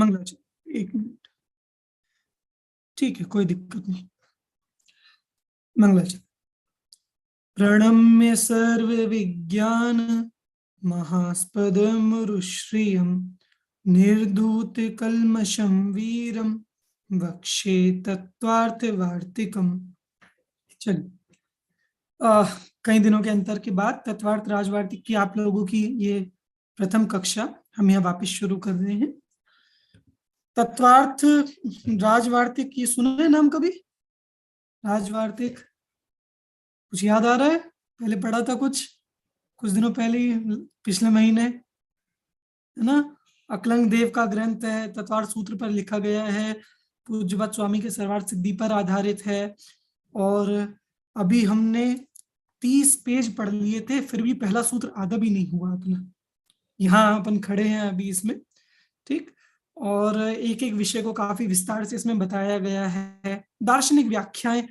मंगलाचरण, एक मिनट, ठीक है, कोई दिक्कत नहीं। मंगलाचरण। प्रणम्य सर्व विज्ञान महास्पदमरुश्रियं निर्धूत कल्मषं वीरं वक्षे तत्वार्थवार्तिकम्। चलिए, कई दिनों के अंतर के बाद तत्वार्थ राजवार्तिक की आप लोगों की ये प्रथम कक्षा हम यहाँ वापस शुरू कर रहे हैं। तत्वार्थ राजवार्तिक ये सुना है नाम कभी? राजवार्तिक कुछ याद आ रहा है? पहले पढ़ा था कुछ दिनों पहले ही, पिछले महीने, है ना? अकलंग देव का ग्रंथ है, तत्वार्थ सूत्र पर लिखा गया है, पूज्यपाद स्वामी के सर्वार्थ सिद्धि पर आधारित है। और अभी हमने 30 पेज पढ़ लिए थे, फिर भी पहला सूत्र आधा भी नहीं हुआ अपना। यहाँ अपन खड़े हैं अभी इसमें, ठीक। और एक एक विषय को काफी विस्तार से इसमें बताया गया है। दार्शनिक व्याख्याएं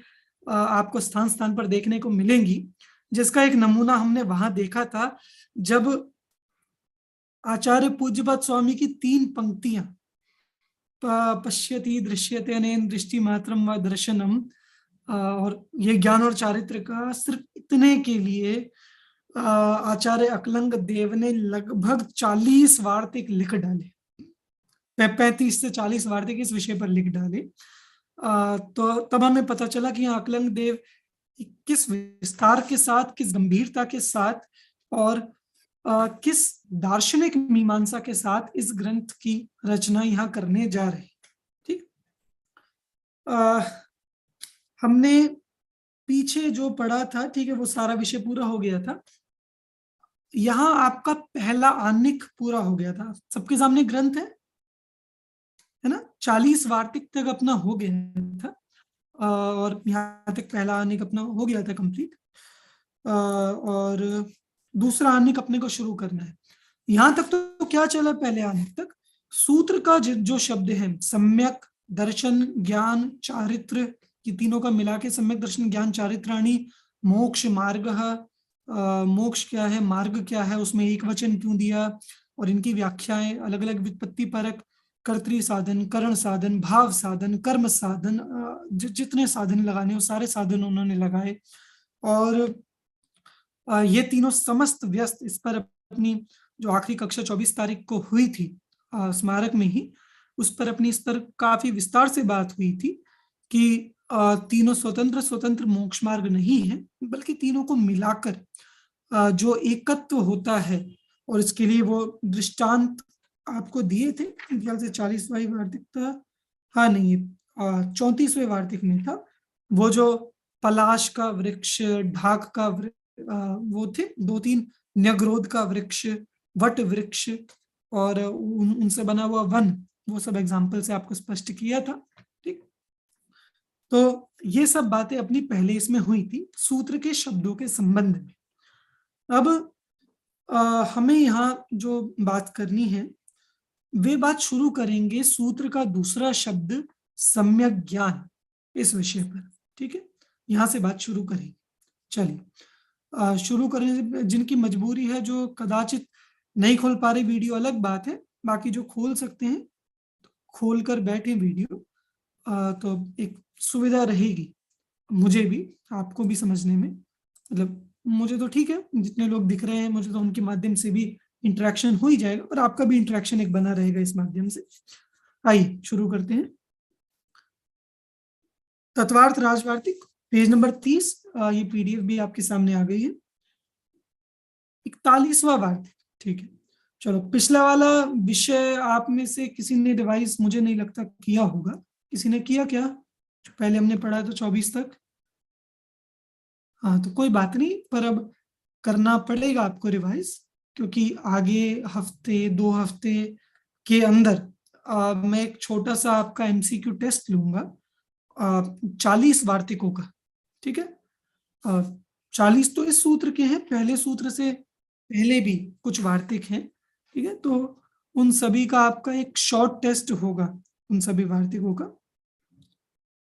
आपको स्थान स्थान पर देखने को मिलेंगी, जिसका एक नमूना हमने वहां देखा था जब आचार्य पूज्यपाद स्वामी की 3 पंक्तियां, पश्यति दृश्यते अनेन दृष्टि मात्रम व दर्शनम, और ये ज्ञान और चारित्र का सिर्फ इतने के लिए आचार्य अकलंग देव ने लगभग 40 वार्तिक लिख डाले, 35 से 40 वार्तिक इस विषय पर लिख डाले। तो तब हमें पता चला कि अकलंग देव किस विस्तार के साथ, किस गंभीरता के साथ और किस दार्शनिक मीमांसा के साथ इस ग्रंथ की रचना यहाँ करने जा रहे हैं, ठीक। हमने पीछे जो पढ़ा था, ठीक है, वो सारा विषय पूरा हो गया था। यहाँ आपका पहला आनिक पूरा हो गया था, सबके सामने ग्रंथ है ना? 40 वार्तिक तक अपना हो गया था, और यहाँ तक पहला आनिक अपना हो गया था कंप्लीट, और दूसरा आनिक अपने को शुरू करना है। यहाँ तक तो क्या चला? पहले आनिक तक सूत्र का जो शब्द है, सम्यक दर्शन ज्ञान चारित्र, ये तीनों का मिला के सम्यक दर्शन ज्ञान चारित्राणि मोक्ष मार्ग। मोक्ष क्या है, मार्ग क्या है, उसमें एक वचन क्यों दिया, और इनकी व्याख्याएं अलग अलग व्युत्पत्ति परक, कर्तृ साधन, करण साधन, भाव साधन, कर्म साधन, जितने साधन लगाने हो सारे साधन उन्होंने लगाए। और ये तीनों समस्त व्यस्त इस पर अपनी जो आखिरी कक्षा 24 तारीख को हुई थी स्मारक में ही, उस पर अपनी इस पर काफी विस्तार से बात हुई थी कि तीनों स्वतंत्र स्वतंत्र मोक्ष मार्ग नहीं है, बल्कि तीनों को मिलाकर जो एकत्व होता है, और इसके लिए वो दृष्टांत आपको दिए थे। ख्याल से 40वां वार्तिक था, हाँ नहीं, 34वें वार्तिक में था, वो जो पलाश का वृक्ष, ढाक का वृक्ष, वो थे 2-3, न्यग्रोध का वृक्ष, वट वृक्ष, और उनसे बना हुआ वन, वो सब एग्जाम्पल से आपको स्पष्ट किया था, ठीक। तो ये सब बातें अपनी पहले इसमें हुई थी सूत्र के शब्दों के संबंध में। अब हमें यहाँ जो बात करनी है, वे बात शुरू करेंगे सूत्र का दूसरा शब्द सम्यक ज्ञान, इस विषय पर, ठीक है। यहाँ से बात शुरू करेंगे। चलिए शुरू करें। जिनकी मजबूरी है, जो कदाचित नहीं खोल पा रहे वीडियो, अलग बात है, बाकी जो खोल सकते हैं खोल कर बैठे वीडियो, तो एक सुविधा रहेगी मुझे भी, आपको भी समझने में। मतलब मुझे तो ठीक है, जितने लोग दिख रहे हैं मुझे, तो उनके माध्यम से भी इंटरेक्शन हो ही जाएगा, और आपका भी इंटरेक्शन एक बना रहेगा इस माध्यम से। आइए शुरू करते हैं। तत्वार्थ राजवार्तिक, पेज नंबर 30, ये पीडीएफ भी आपके सामने आ गई है। 41वां वार्तिक, ठीक है। चलो, पिछला वाला विषय आप में से किसी ने रिवाइज, मुझे नहीं लगता किया होगा। किसी ने किया क्या? जो पहले हमने पढ़ा था 24 तक? हाँ, तो कोई बात नहीं, पर अब करना पड़ेगा आपको रिवाइज, क्योंकि आगे हफ्ते 2 हफ्ते के अंदर मैं एक छोटा सा आपका एमसीक्यू टेस्ट लूंगा 40 वार्तिकों का, ठीक है। 40 तो इस सूत्र के हैं, पहले सूत्र से पहले भी कुछ वार्तिक हैं, ठीक है। तो उन सभी का आपका एक शॉर्ट टेस्ट होगा, उन सभी वार्तिकों का,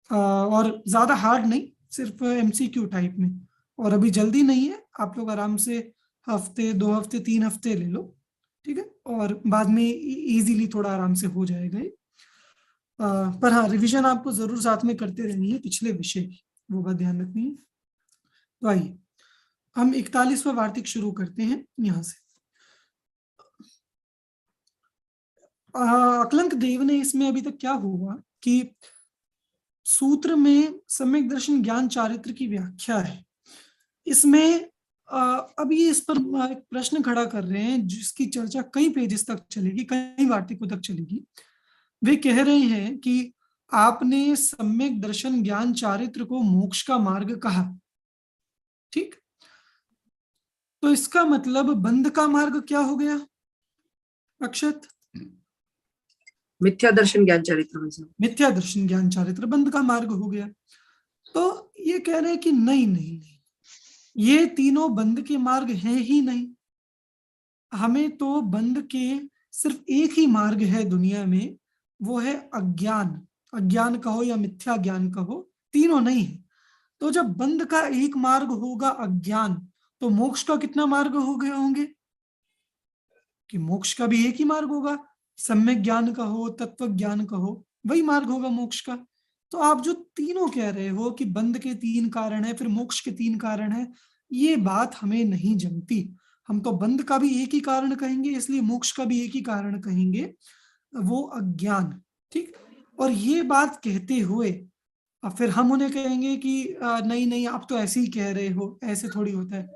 और ज्यादा हार्ड नहीं, सिर्फ एमसीक्यू टाइप में। और अभी जल्दी नहीं है, आप लोग आराम से हफ्ते 2 हफ्ते 3 हफ्ते ले लो, ठीक है। और बाद में इजीली थोड़ा आराम से हो जाएगा ये। पर हाँ, रिवीजन आपको जरूर साथ में करते रहनी है पिछले विषय की, वो बात ध्यान रखनी है। तो आइए हम 41वां वार्तिक शुरू करते हैं यहां से। अकलंक देव ने इसमें अभी तक क्या हुआ कि सूत्र में सम्यक दर्शन ज्ञान चारित्र की व्याख्या है। इसमें अब ये इस पर एक प्रश्न खड़ा कर रहे हैं जिसकी चर्चा कई पेजेस तक चलेगी, कई वार्तिकों तक चलेगी। वे कह रहे हैं कि आपने सम्यक दर्शन ज्ञान चारित्र को मोक्ष का मार्ग कहा, ठीक? तो इसका मतलब बंध का मार्ग क्या हो गया अक्षत? मिथ्या दर्शन ज्ञान चारित्र, मिथ्या दर्शन ज्ञान चारित्र बंध का मार्ग हो गया। तो ये कह रहे हैं कि नहीं नहीं नहीं, ये तीनों बंध के मार्ग हैं ही नहीं। हमें तो बंध के सिर्फ एक ही मार्ग है दुनिया में, वो है अज्ञान। अज्ञान कहो या मिथ्या ज्ञान कहो, तीनों नहीं है। तो जब बंध का एक मार्ग होगा अज्ञान, तो मोक्ष का कितना मार्ग हो गए होंगे? कि मोक्ष का भी एक ही मार्ग होगा, सम्यक ज्ञान का हो, तत्व ज्ञान का हो, वही मार्ग होगा मोक्ष का। तो आप जो तीनों कह रहे हो कि बंध के 3 कारण है, फिर मोक्ष के 3 कारण है, ये बात हमें नहीं जमती। हम तो बंध का भी एक ही कारण कहेंगे, इसलिए मोक्ष का भी एक ही कारण कहेंगे, वो अज्ञान, ठीक? और ये बात कहते हुए अब फिर हम उन्हें कहेंगे कि नहीं नहीं, आप तो ऐसे ही कह रहे हो, ऐसे थोड़ी होता है।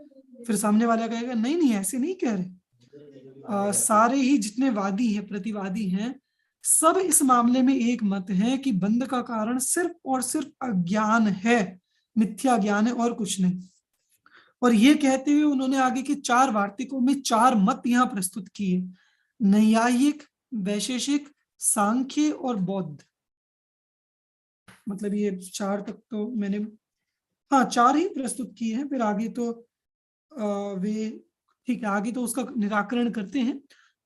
फिर सामने वाला कहेगा नहीं नहीं, ऐसे नहीं कह रहे। सारे ही जितने वादी हैं, प्रतिवादी हैं, सब इस मामले में एक मत है कि बंध का कारण सिर्फ और सिर्फ अज्ञान है, मिथ्या ज्ञान है और कुछ नहीं। और ये कहते हुए उन्होंने आगे के 4 वार्तिकों में 4 मत यहाँ प्रस्तुत किए, नैयायिक, वैशेषिक, सांख्य और बौद्ध। मतलब ये 4 तक तो मैंने, हाँ 4 ही प्रस्तुत किए हैं, फिर आगे तो वे ठीक है, आगे तो उसका निराकरण करते हैं।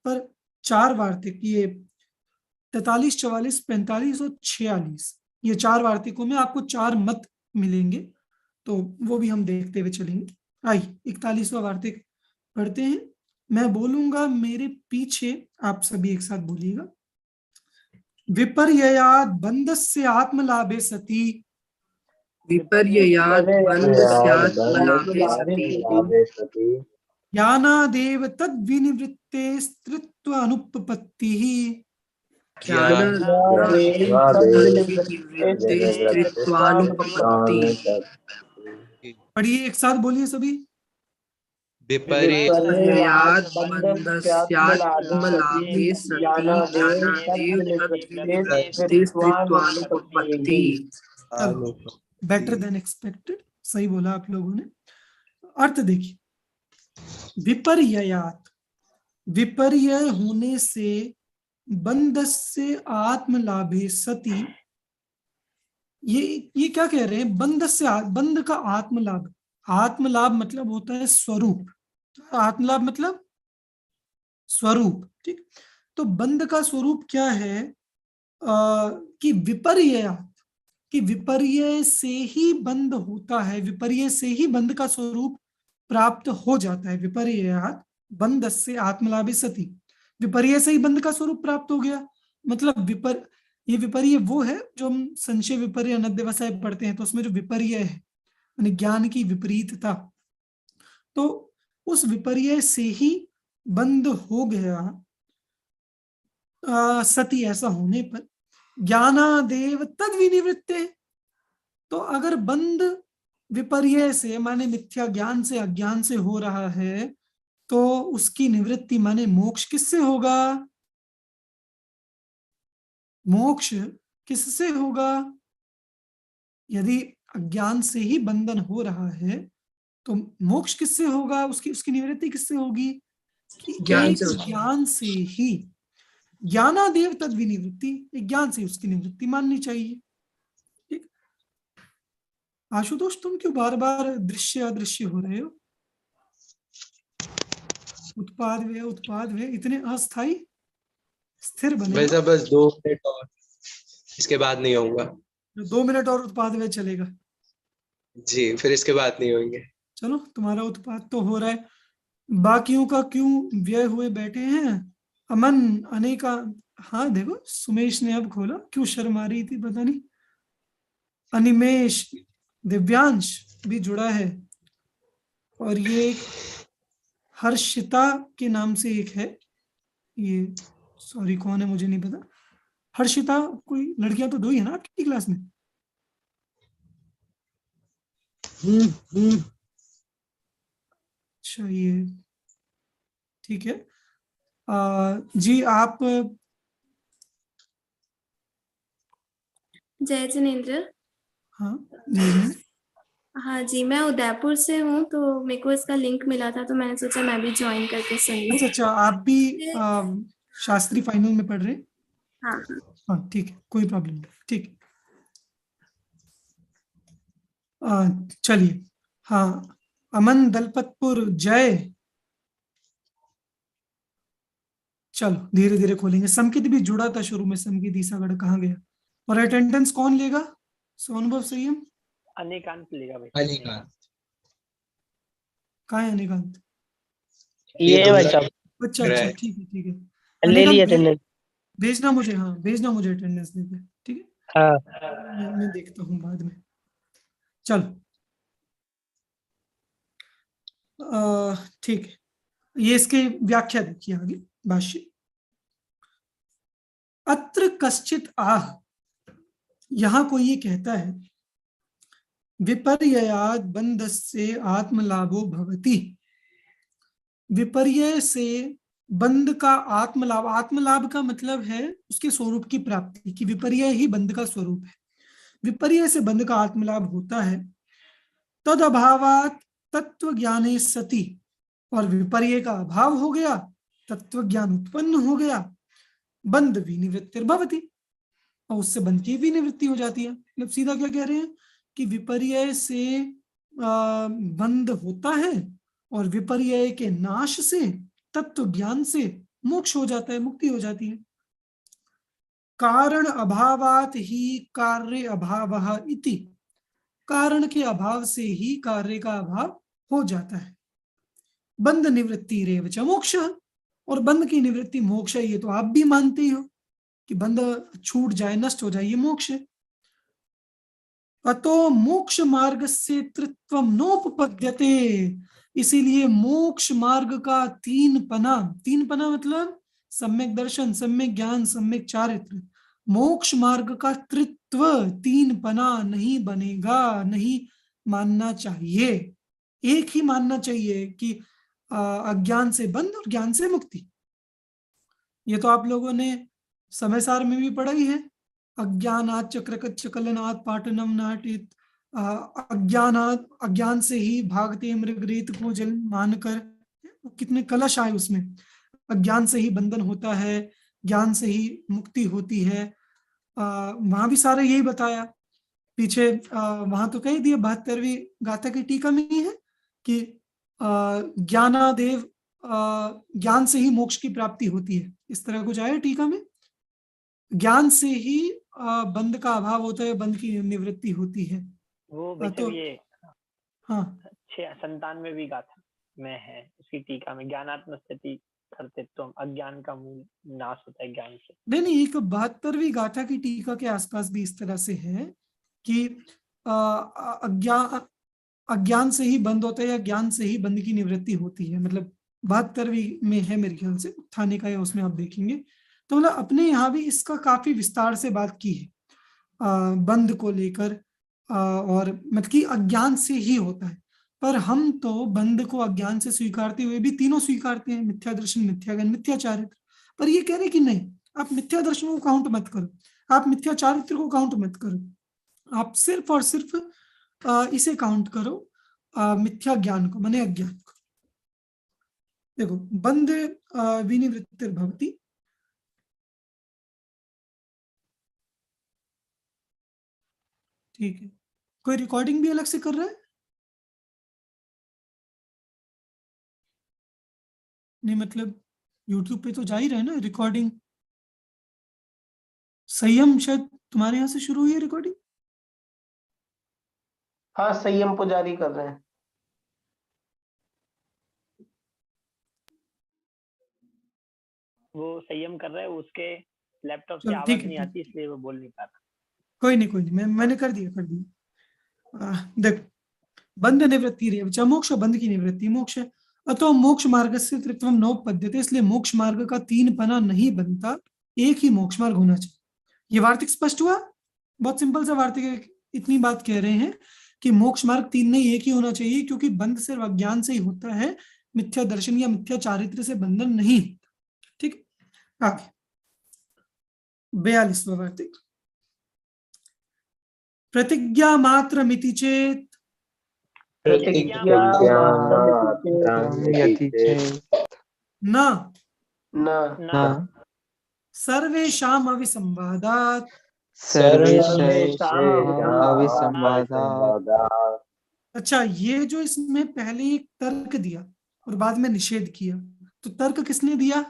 पर 4 वार्तिक, ये 43, 44, 45 और 46, ये 4 वार्तिकों में आपको 4 मत मिलेंगे, तो वो भी हम देखते हुए चलेंगे। आइए 41वां वार्तिक पढ़ते हैं। मैं बोलूंगा, मेरे पीछे आप सभी एक साथ बोलिएगा। विपर्ययात् बंधस्य आत्मलाभे सति, विपर्ययात् बन्धस्यात्मलाभे सति, ज्ञानादेव तद्विनिवृत्ते स्त्रीत्व अनुपपत्तिः, पढ़िए एक साथ बोलिए सभी। विपर्ययात् बन्धस्यात्मलाभे सति, ज्ञानादेव तद्विनिवृत्ते स्त्रीत्वानुपपत्तिः। बेटर देन एक्सपेक्टेड, सही बोला आप लोगों ने। अर्थ देखिए, विपर्ययात, विपर्य होने से बंधस्य आत्मलाभे सति, ये क्या कह रहे हैं? बंध से, बंध का आत्मलाभ, आत्मलाभ मतलब होता है स्वरूप, आत्मलाभ मतलब स्वरूप, ठीक? तो बंध का स्वरूप क्या है? कि विपर्ययात, कि विपर्य से ही बंध होता है, विपर्य से ही बंध का स्वरूप प्राप्त हो जाता है। विपर्ययात बंध से आत्मलाभे सति, विपर्य से ही बंध का स्वरूप प्राप्त हो गया। मतलब ये विपर्य वो है जो हम संशय विपर्य अनध्यवसाय पढ़ते हैं, तो उसमें जो विपर्य है यानी ज्ञान की विपरीतता, तो उस विपर्य से ही बंध हो गया सती। ऐसा होने पर ज्ञानादेव तद विनिवृत्ते, तो अगर बंध विपर्य से माने मिथ्या ज्ञान से, अज्ञान से हो रहा है, तो उसकी निवृत्ति माने मोक्ष किससे होगा? मोक्ष किससे होगा? यदि अज्ञान से ही बंधन हो रहा है, तो मोक्ष किससे होगा? उसकी निवृत्ति किससे होगी? ज्ञान से ही। ज्ञानादेव तद विनिवृत्ति, ज्ञान से उसकी निवृत्ति माननी चाहिए, ठीक? आशुतोष, तुम क्यों बार बार दृश्य अदृश्य हो रहे हो? उत्पाद वे, उत्पाद वे, इतने अस्थाई, स्थिर बने। बस 2 मिनट और, इसके बाद नहीं होऊंगा। 2 मिनट और उत्पाद वे चलेगा जी, फिर इसके बाद नहीं होंगे। चलो, तुम्हारा उत्पाद तो हो रहा है, बाकियों का क्यों व्यय हुए बैठे हैं? अमन अनेका, हाँ देखो सुमेश ने अब खोला, क्यों शर्म आ रही थी पता नहीं। अनिमेश, दिव्यांश भी जुड़ा है, और ये एक हर्षिता के नाम से एक है, ये सॉरी कौन है मुझे नहीं पता। हर्षिता, कोई लड़कियां तो दो ही है ना आपकी क्लास में? अच्छा ये ठीक है। जी आप, जय जिनेन्द्र। हाँ जी जी। हाँ जी, मैं उदयपुर से हूँ, तो मेरे को इसका लिंक मिला था, तो मैंने सोचा मैं भी ज्वाइन करके सुन लूँ। अच्छा अच्छा, आप भी शास्त्री फाइनल में पढ़ रहे हैं? हाँ हाँ। हाँ ठीक है, कोई प्रॉब्लम नहीं, ठीक है। चलिए, हाँ अमन दलपतपुर जय। चलो धीरे धीरे खोलेंगे। समकित भी जुड़ा था शुरू में, समकित ईसागढ़ कहाँ गया? और अटेंडेंस कौन लेगा? सोनभव संयम, अनिकांत लेगा भाई। अलीकांत। कहाँ है अनिकांत? ये भाई साहब अच्छा अच्छा, ठीक है ठीक है। ले अनिकांत लिया अटेंडेंस। भेजना मुझे, हाँ भेजना मुझे अटेंडेंस देके, ठीक है। हाँ मैं देखता हूँ बाद में। चलो ठीक है, ये इसके व्याख्या देखिए आगे, भाष्य। अत्र कश्चित आह, यहां कोई ये कहता है, विपर्ययाद बंधस्य आत्मलाभो भवति। विपर्य से बंध का आत्मलाभ, आत्मलाभ का मतलब है उसके स्वरूप की प्राप्ति, कि विपर्य ही बंध का स्वरूप है। विपर्य से बंध का आत्मलाभ होता है। तद अभावात तत्व ज्ञाने सति, और विपर्य का अभाव हो गया, तत्व ज्ञान उत्पन्न हो गया, बंध विनिवृत्तिर्भवति, और उससे बंध की भी निवृत्ति हो जाती है। मतलब सीधा क्या कह रहे हैं कि विपर्य से बंध होता है, और विपर्य के नाश से, तत्व ज्ञान से मोक्ष हो जाता है, मुक्ति हो जाती है। कारण अभावात ही कार्य अभावः इति, कारण के अभाव से ही कार्य का अभाव हो जाता है। बंध निवृत्ति रेव च मोक्ष, और बंध की निवृत्ति मोक्ष है, ये तो आप भी मानते हो कि बंध छूट जाए, नष्ट हो जाए, ये मोक्ष है। अतो मोक्ष मार्ग से तृत्वम नोपपद्यते, इसीलिए मोक्ष मार्ग का तीन पना मतलब सम्यक दर्शन, सम्यक ज्ञान, सम्यक चारित्र, मोक्ष मार्ग का तृत्व, तीन पना नहीं बनेगा, नहीं मानना चाहिए। एक ही मानना चाहिए कि अज्ञान से बंध और ज्ञान से मुक्ति। ये तो आप लोगों ने समय सार में भी पढ़ा ही है। अज्ञानात् चक्रकच्च कलनात् पाटनम नाटित, अज्ञानात्, अज्ञान से ही भागते मृगरीत को जल मानकर, कितने कलश आए उसमें। अज्ञान से ही बंधन होता है, ज्ञान से ही मुक्ति होती है। वहां भी सारा यही बताया पीछे। वहां तो कह दिया 72वीं गाथा की टीका में ही है कि ज्ञानादेव, ज्ञान से ही मोक्ष की प्राप्ति होती है, इस तरह कुछ आया टीका में। ज्ञान से ही बंध का अभाव होता है, बंध की निवृत्ति होती है। वो भाई तो साहब ये हाँ 97वीं गाथा में है, उसकी टीका में ज्ञानात्म स्थिति करते तो अज्ञान का मूल नाश होता है ज्ञान से। नहीं, एक 72वीं गाथा की टीका के आसपास भी इस तरह से है कि अज्ञान, अज्ञान से ही बंद होता है, या ज्ञान से ही बंद की निवृत्ति होती है। मतलब 72वीं में है मेरे ख्याल से, उत्थाने का, या उसमें आप देखेंगे। तो मतलब अपने यहाँ भी इसका काफी विस्तार से बात की है बंद को लेकर, और मतलब कि अज्ञान से ही होता है। पर हम तो बंद को अज्ञान से स्वीकारते हुए भी तीनों स्वीकारते हैं, मिथ्या दर्शन, मिथ्या ज्ञान, मिथ्या चारित्र। पर ये कह रहे कि नहीं, आप मिथ्या दर्शन को काउंट मत करो, आप मिथ्या चारित्र को काउंट मत करो, आप सिर्फ और सिर्फ इसे काउंट करो, मिथ्या ज्ञान को, माने अज्ञान को। देखो, बंध विनिवृत्तिर्भवति, ठीक है। कोई रिकॉर्डिंग भी अलग से कर रहा है? नहीं मतलब YouTube पे तो जा ही रहा है ना रिकॉर्डिंग। संयम शायद तुम्हारे यहाँ से शुरू हुई है रिकॉर्डिंग। हाँ संयम पुजारी कर रहे हैं। वो संयम कर रहा है, उसके लैपटॉप से चलो, आवाज ठीक है, नहीं ठीक। आती, इसलिए वो बोल नहीं पा रहा। कोई नहीं, मैंने कर दिया। देख, बंध निवृत्ति रेव च मोक्ष, बंध की निवृत्ति मोक्ष है। अतो मोक्ष मार्ग से त्रित्वम नोपद्यते, इसलिए मोक्ष मार्ग का तीन पना नहीं बनता, एक ही मोक्ष मार्ग होना चाहिए। ये वार्तिक स्पष्ट हुआ? बहुत सिंपल सा वार्तिक है, इतनी बात कह रहे हैं कि मोक्ष मार्ग तीन नहीं, एक ही होना चाहिए, क्योंकि बंध सिर्फ अज्ञान से ही होता है, मिथ्या दर्शन या मिथ्या चारित्र से बंधन नहीं होता। ठीक, आगे 42वां वार्तिक। प्रतिज्ञा मात्र मिति चेत प्रतिज्ञा यति चेत् न न न सर्वेषाम् अविसंवादात् सर्वेषाम् अविसंवादात्। अच्छा, ये जो इसमें पहले एक तर्क दिया और बाद में निषेध किया, तो तर्क किसने दिया?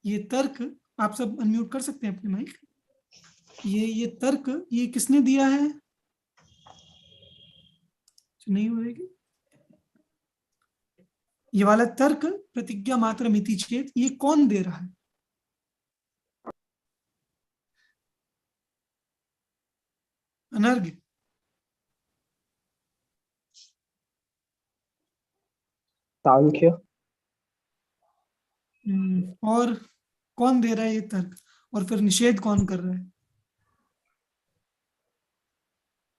ये तर्क, आप सब अनम्यूट कर सकते हैं अपने माइक। ये तर्क ये किसने दिया है? नहीं होगी ये वाला तर्क, प्रतिज्ञा मात्र मिति चेत, ये कौन दे रहा है? अनर्घ, सांख्य। और कौन दे रहा है ये तर्क, और फिर निषेध कौन कर रहा है?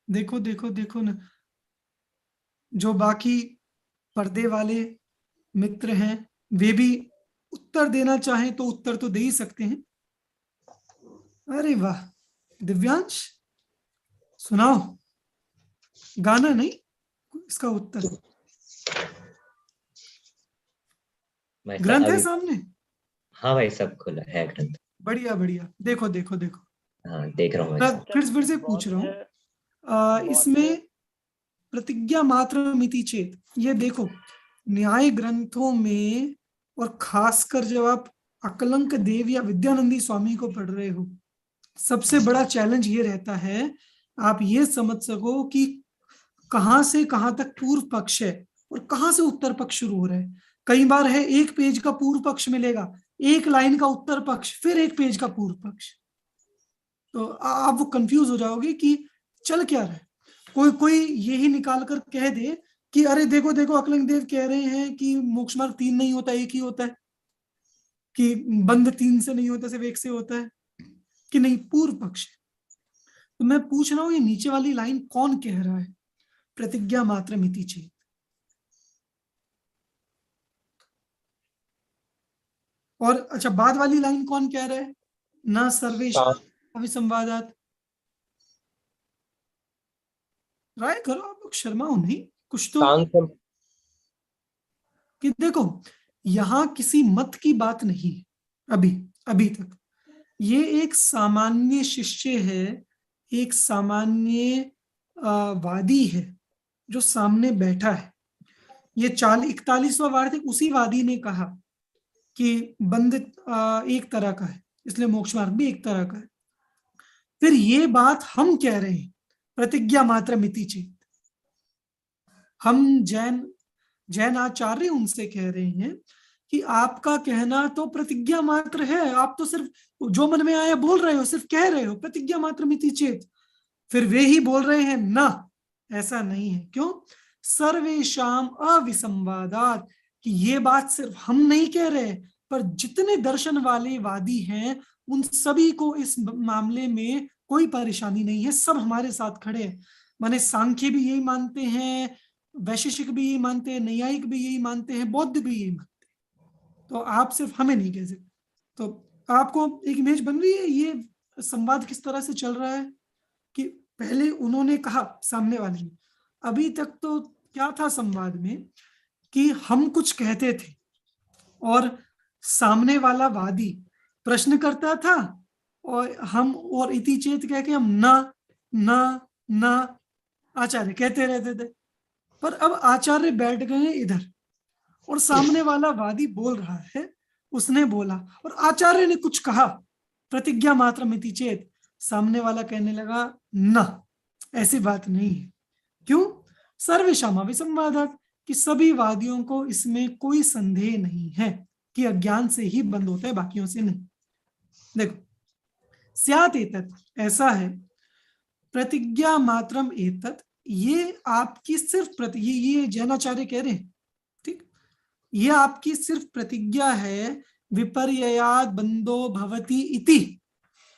देखो देखो देखो ना, जो बाकी पर्दे वाले मित्र हैं वे भी उत्तर देना चाहें तो उत्तर तो दे ही सकते हैं। अरे वाह, दिव्यांश सुनाओ, गाना नहीं, इसका उत्तर। ग्रंथ है सामने? हाँ भाई, सब खुला है ग्रंथ। बढ़िया बढ़िया, देखो देखो देखो, हाँ, देख रहा हूँ भाई। फिर से पूछ रहा हूँ, इसमें प्रतिज्ञा मात्र मिति चेत, ये देखो न्याय ग्रंथों में, और खासकर जब आप अकलंक देव या विद्यानंदी स्वामी को पढ़ रहे हो, सबसे बड़ा चैलेंज ये रहता है आप ये समझ सको कि कहां से कहां तक पूर्व पक्ष है और कहां से उत्तर पक्ष शुरू हो रहा है। कई बार है एक पेज का पूर्व पक्ष मिलेगा, एक लाइन का उत्तर पक्ष, फिर एक पेज का पूर्व पक्ष, तो आप वो कंफ्यूज हो जाओगे कि चल क्या रहा है। कोई यही निकाल कर कह दे कि अरे देखो देखो अकलंक देव कह रहे हैं कि मोक्ष मार्ग तीन नहीं होता, एक ही होता है, कि बंध तीन से नहीं होता, सिर्फ एक से होता है, कि नहीं पूर्व पक्ष। तो मैं पूछ रहा हूं ये नीचे वाली लाइन कौन कह रहा है? प्रतिज्ञा मात्र मिति चेत। और अच्छा, बाद वाली लाइन कौन कह रहा है? ना सर्वेषां अविसंवादात्। राय करो आप लोग, शर्माओ नहीं कुछ तो। कि देखो यहां किसी मत की बात नहीं है अभी तक, ये एक सामान्य शिष्य है, एक सामान्य वादी है जो सामने बैठा है। ये 41वां वार्तिक उसी वादी ने कहा कि बंध एक तरह का है, इसलिए मोक्ष मार्ग भी एक तरह का है। फिर ये बात हम कह रहे हैं प्रतिज्ञा मात्र मिति चेत। हम जैन आचार्य उनसे कह रहे हैं कि आपका कहना तो प्रतिज्ञा मात्र है, आप तो सिर्फ जो मन में आया बोल रहे हो, सिर्फ कह रहे हो प्रतिज्ञा मात्र मिति चेत। फिर वे ही बोल रहे हैं ना, ऐसा नहीं है। क्यों? सर्वेषाम अविसंवादात्, कि ये बात सिर्फ हम नहीं कह रहे, पर जितने दर्शन वाले वादी हैं उन सभी को इस मामले में कोई परेशानी नहीं है, सब हमारे साथ खड़े हैं। माने सांख्य भी यही मानते हैं, वैशेषिक भी यही मानते हैं, नैयायिक भी यही मानते हैं, बौद्ध भी यही मानते हैं। तो आप सिर्फ हमें नहीं कह सकते। तो आपको एक इमेज बन रही है ये संवाद किस तरह से चल रहा है, कि पहले उन्होंने कहा सामने वाले ने, अभी तक तो क्या था संवाद में कि हम कुछ कहते थे और सामने वाला वादी प्रश्न करता था और हम और इति चेत कह के हम ना ना ना आचार्य कहते रहते थे। पर अब आचार्य बैठ गए इधर और सामने वाला वादी बोल रहा है, उसने बोला और आचार्य ने कुछ कहा प्रतिज्ञा मात्र मिति चेत, सामने वाला कहने लगा ना, ऐसी बात नहीं है। क्यों? सर्वेषाम अविसंवादात्, कि सभी वादियों को इसमें कोई संदेह नहीं है कि अज्ञान से ही बंद होता है, बाकियों से नहीं। देखो, स्यात् एतत्, ऐसा है, प्रतिज्ञा मात्रम एतत्, ये आपकी सिर्फ ये जैनाचार्य कह रहे हैं, ठीक, ये आपकी सिर्फ प्रतिज्ञा है, विपर्ययात् बंदो भवति इति,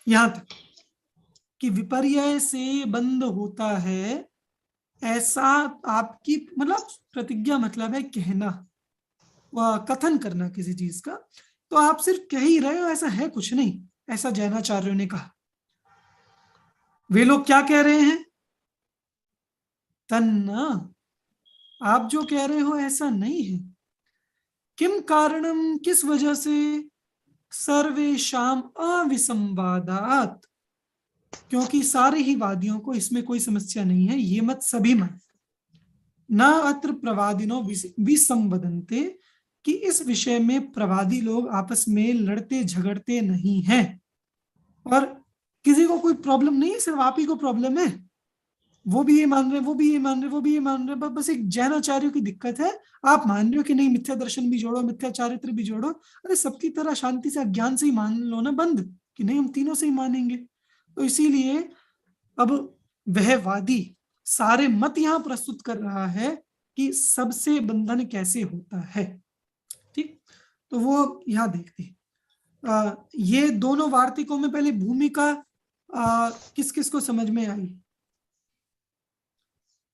यहां तक कि विपर्यय से बंद होता है, ऐसा आपकी मतलब प्रतिज्ञा मतलब है कहना, कथन करना किसी चीज का, तो आप सिर्फ कह ही रहे हो, ऐसा है कुछ नहीं, ऐसा जैनाचार्यों ने कहा। वे लोग क्या कह रहे हैं? तन्ना, आप जो कह रहे हो ऐसा नहीं है। किम कारणम, किस वजह से? सर्वेशाम अविसंवादात, क्योंकि सारे ही वादियों को इसमें कोई समस्या नहीं है, ये मत सभी मान। न अत्र प्रवादिनो विसंवदन्ते, कि इस विषय में प्रवादी लोग आपस में लड़ते झगड़ते नहीं हैं, और किसी को कोई प्रॉब्लम नहीं है, सिर्फ आप ही को प्रॉब्लम है। वो भी ये मान रहे, वो भी ये मान रहे, वो भी ये मान रहे, बस एक जैनाचार्यों की दिक्कत है। आप मान रहे हो कि नहीं, मिथ्या दर्शन भी जोड़ो, मिथ्या चारित्र भी जोड़ो, अरे सबकी तरह शांति से अज्ञान से ही मान लो ना बंद, कि नहीं हम तीनों से ही मानेंगे। तो इसीलिए अब वह वादी सारे मत यहां प्रस्तुत कर रहा है कि सबसे बंधन कैसे होता है, ठीक। तो वो यहां देखते हैं। ये दोनों वार्तिकों में पहले भूमिका किस किस को समझ में आई?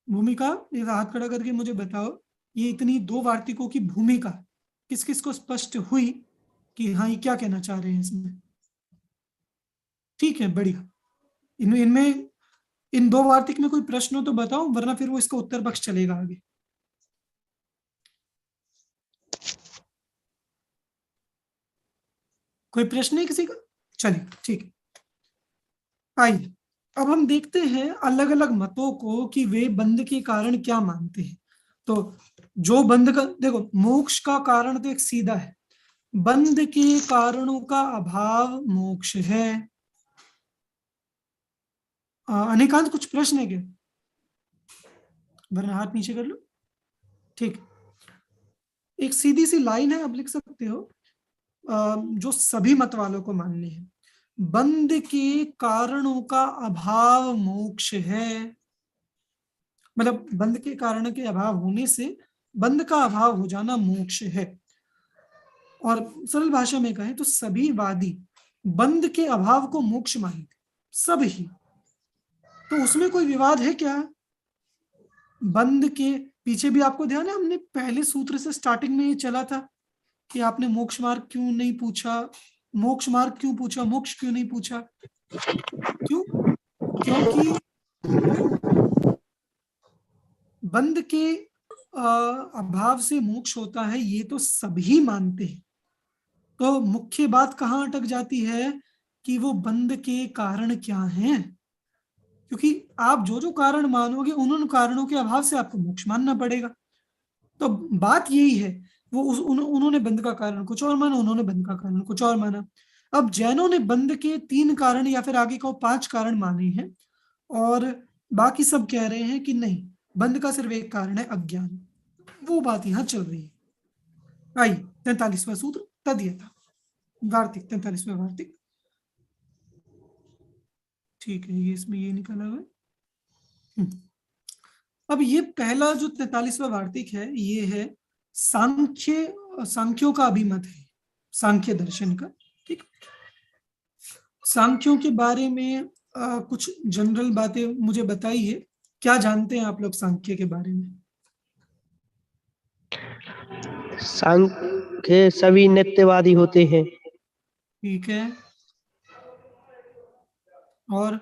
भूमिका, ये हाथ खड़ा करके मुझे बताओ, ये इतनी दो वार्तिकों की भूमिका किस किस को स्पष्ट हुई कि हाँ ये क्या कहना चाह रहे हैं इसमें? ठीक है, बढ़िया। इनमें इन दो वार्तिक में कोई प्रश्न हो तो बताओ, वरना फिर वो इसका उत्तर पक्ष चलेगा आगे। कोई प्रश्न है किसी का? चलिए ठीक है, आइए अब हम देखते हैं अलग अलग मतों को कि वे बंध के कारण क्या मानते हैं। तो जो बंध का, देखो मोक्ष का कारण तो एक सीधा है, बंध के कारणों का अभाव मोक्ष है। अनेकांत कुछ प्रश्न है क्या? वरना हाथ नीचे कर लो, ठीक। एक सीधी सी लाइन है, आप लिख सकते हो, जो सभी मत वालों को माननी है, बंध के कारणों का अभाव मोक्ष है। मतलब बंध के कारण के अभाव होने से बंध का अभाव हो जाना मोक्ष है। और सरल भाषा में कहें तो सभी वादी बंध के अभाव को मोक्ष मानते, सब ही। तो उसमें कोई विवाद है क्या? बंध के पीछे भी आपको ध्यान है, हमने पहले सूत्र से स्टार्टिंग में ये चला था कि आपने मोक्ष मार्ग क्यों नहीं पूछा, मोक्ष मार्ग क्यों पूछा, मोक्ष क्यों नहीं पूछा? क्यों? क्योंकि बंध के अभाव से मोक्ष होता है, ये तो सभी मानते हैं। तो मुख्य बात कहाँ अटक जाती है कि वो बंध के कारण क्या हैं, क्योंकि आप जो जो कारण मानोगे उन कारणों के अभाव से आपको मोक्ष मानना पड़ेगा। तो बात यही है, वो उन्होंने बंध का कारण कुछ और माना, उन्होंने बंध का कारण कुछ और माना। अब जैनों ने बंध के 3 कारण या फिर आगे कहो 5 कारण माने हैं, और बाकी सब कह रहे हैं कि नहीं, बंध का सिर्फ एक कारण है, अज्ञान। वो बात यहां चल रही है। आइए 43वां सूत्र, तद्यथा वार्तिक, 43वां वार्तिक, ठीक है, ये इसमें ये निकला हुआ है। अब ये पहला जो 43वां वार्तिक है, ये है सांख्यों का अभिमत है, सांख्य दर्शन का, ठीक। सांख्यों के बारे में कुछ जनरल बातें मुझे बताइए, क्या जानते हैं आप लोग सांख्य के बारे में? सांख्य सभी नित्यवादी होते हैं। ठीक है, और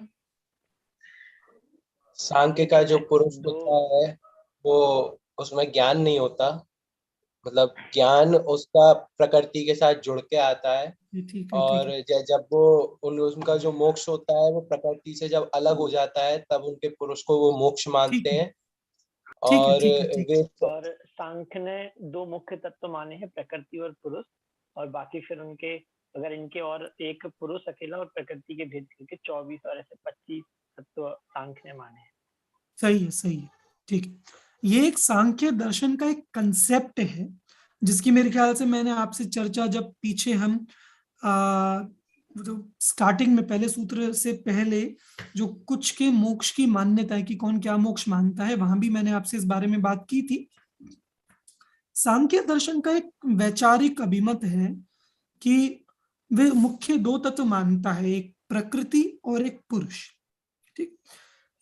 सांख्य का जो पुरुष दो- होता है वो, उसमें ज्ञान नहीं होता, मतलब ज्ञान उसका प्रकृति के साथ जुड़ के आता है। ये ठीक है, और जब वो उनका जो मोक्ष होता है वो प्रकृति से जब अलग हो जाता है, तब उनके पुरुष को वो मोक्ष मानते हैं। ठीक है, और ठीक है, ठीक है। वे और सांख्य ने 2 मुख्य तत्व माने हैं, प्रकृति और पुरुष, और बाकी फिर उनके, अगर इनके और एक पुरुष अकेला और प्रकृति के भेद करके 24 और ऐसे 25 तत्व सांख्य ने माने हैं। सही है, सही है, ठीक है। ये एक सांख्य दर्शन का एक कंसेप्ट है, जिसकी मेरे ख्याल से मैंने आपसे चर्चा जब पीछे हम तो स्टार्टिंग में पहले सूत्र से पहले जो कुछ के मोक्ष की मान्यता है कि कौन क्या मोक्ष मानता है, वहां भी मैंने आपसे इस बारे में बात की थी। सांख्य दर्शन का एक वैचारिक अभिमत है कि वे मुख्य दो तत्व मानता है, एक प्रकृति और एक पुरुष। ठीक,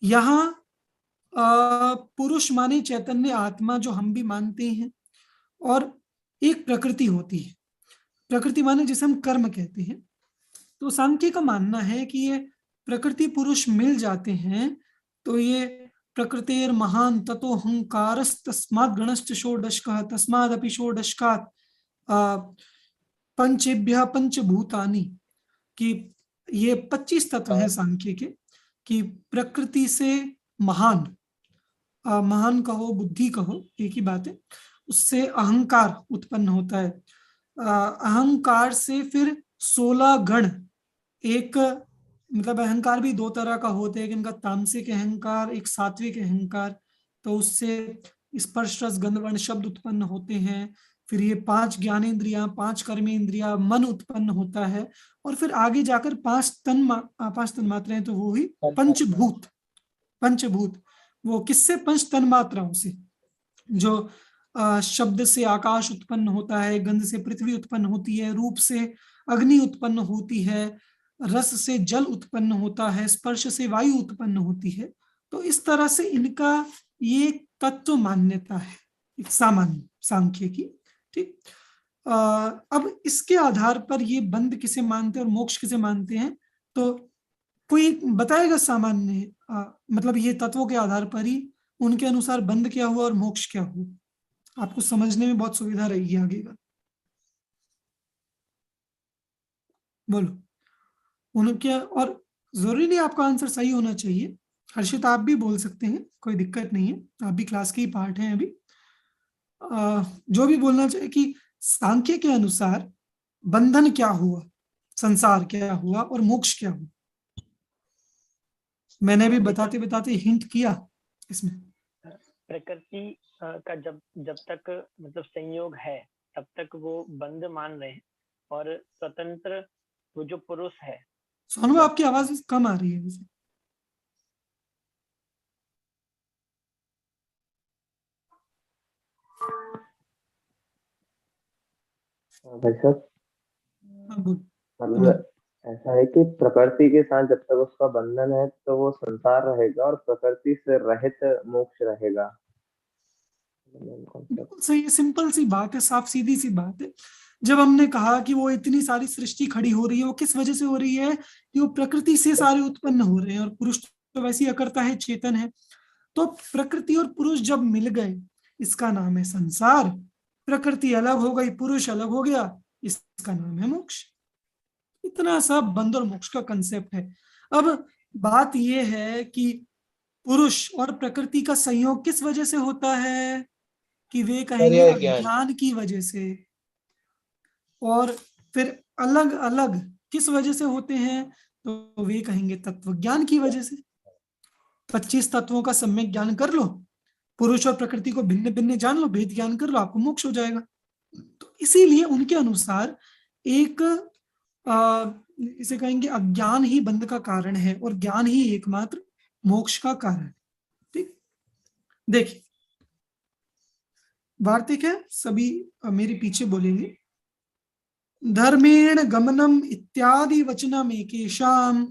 यहाँ पुरुष माने चैतन्य आत्मा जो हम भी मानते हैं, और एक प्रकृति होती है, प्रकृति माने जिसे हम कर्म कहते हैं। तो सांख्य का मानना है कि ये प्रकृति पुरुष मिल जाते हैं तो ये प्रकृतेर महान ततो हंकारस तस्माद् गणश्च षोडशकः तस्मादपि षोडशकात् पंचेभ्यः पंचभूतानि, कि ये 25 तत्व हैं सांख्य के, कि प्रकृति से महान, महान कहो बुद्धि कहो एक ही बात है, उससे अहंकार उत्पन्न होता है, अहंकार से फिर 16 गण, एक मतलब अहंकार भी दो तरह का होता है, इनका तामसिक अहंकार, एक सात्विक अहंकार, तो उससे स्पर्श रस गंध वर्ण शब्द उत्पन्न होते हैं। फिर ये 5 ज्ञानेंद्रियां, 5 कर्मेंद्रियां, मन उत्पन्न होता है, और फिर आगे जाकर 5 तन्मात्राएं, तो वो ही पंचभूत। पंचभूत वो किससे? पंच तन्मात्राओं से, जो शब्द से आकाश उत्पन्न होता है, गंध से पृथ्वी उत्पन्न होती है, रूप से अग्नि उत्पन्न होती है, रस से जल उत्पन्न होता है, स्पर्श से वायु उत्पन्न होती है। तो इस तरह से इनका ये तत्व मान्यता है, एक सामान्य सांख्य की। ठीक, अब इसके आधार पर ये बंध किसे मानते हैं और मोक्ष किसे मानते हैं, तो कोई बताएगा सामान्य, मतलब ये तत्वों के आधार पर ही उनके अनुसार बंध क्या हुआ और मोक्ष क्या हुआ, आपको समझने में बहुत सुविधा रहेगी आगे का। बोलो उनके, और जरूरी नहीं आपका आंसर सही होना चाहिए, हर्षित आप भी बोल सकते हैं, कोई दिक्कत नहीं है, आप भी क्लास के ही पार्ट हैं अभी। जो भी बोलना चाहिए कि सांख्य के अनुसार बंधन क्या हुआ, संसार क्या हुआ और मोक्ष क्या हुआ। मैंने भी बताते बताते हिंट किया इसमें। प्रकृति का जब तक मतलब संयोग है तब तक वो बंध मान रहे हैं, और स्वतंत्र वो जो पुरुष है। सोनू आपकी आवाज कम आ रही है वैसे। भाई साहब, हाँ बोल। मतलब ऐसा है कि प्रकृति के साथ जब तक उसका बंधन है तो वो संसार रहेगा, और प्रकृति से रहित मोक्ष रहेगा। बिल्कुल सही है, सिंपल सी बात है, साफ सीधी सी बात है। जब हमने कहा कि वो इतनी सारी सृष्टि खड़ी हो रही है, वो किस वजह से हो रही है कि वो प्रकृति से सारे उत्पन्न हो रहे हैं, और पुरुष तो वैसे ही अकर्ता है, चेतन है। तो प्रकृति और पुरुष जब मिल गए, इसका नाम है संसार। प्रकृति अलग हो गई, पुरुष अलग हो गया, इसका नाम है मोक्ष। इतना सा बंध और मोक्ष का कंसेप्ट है। अब बात यह है कि पुरुष और प्रकृति का संयोग किस वजह से होता है, कि वे कहेंगे अज्ञान की वजह से, और फिर अलग अलग किस वजह से होते हैं, तो वे कहेंगे तत्व ज्ञान की वजह से। 25 तत्वों का सम्यक ज्ञान कर लो, पुरुष और प्रकृति को भिन्न भिन्न जान लो, भेद ज्ञान कर लो, आपको मोक्ष हो जाएगा। तो इसीलिए उनके अनुसार एक इसे कहेंगे अज्ञान ही बंध का कारण है, और ज्ञान ही एकमात्र मोक्ष का कारण। ठीक, देखिए वार्तिक है, सभी मेरे पीछे बोलेंगे। धर्मेण गमनम इत्यादि वचनम एकेषाम,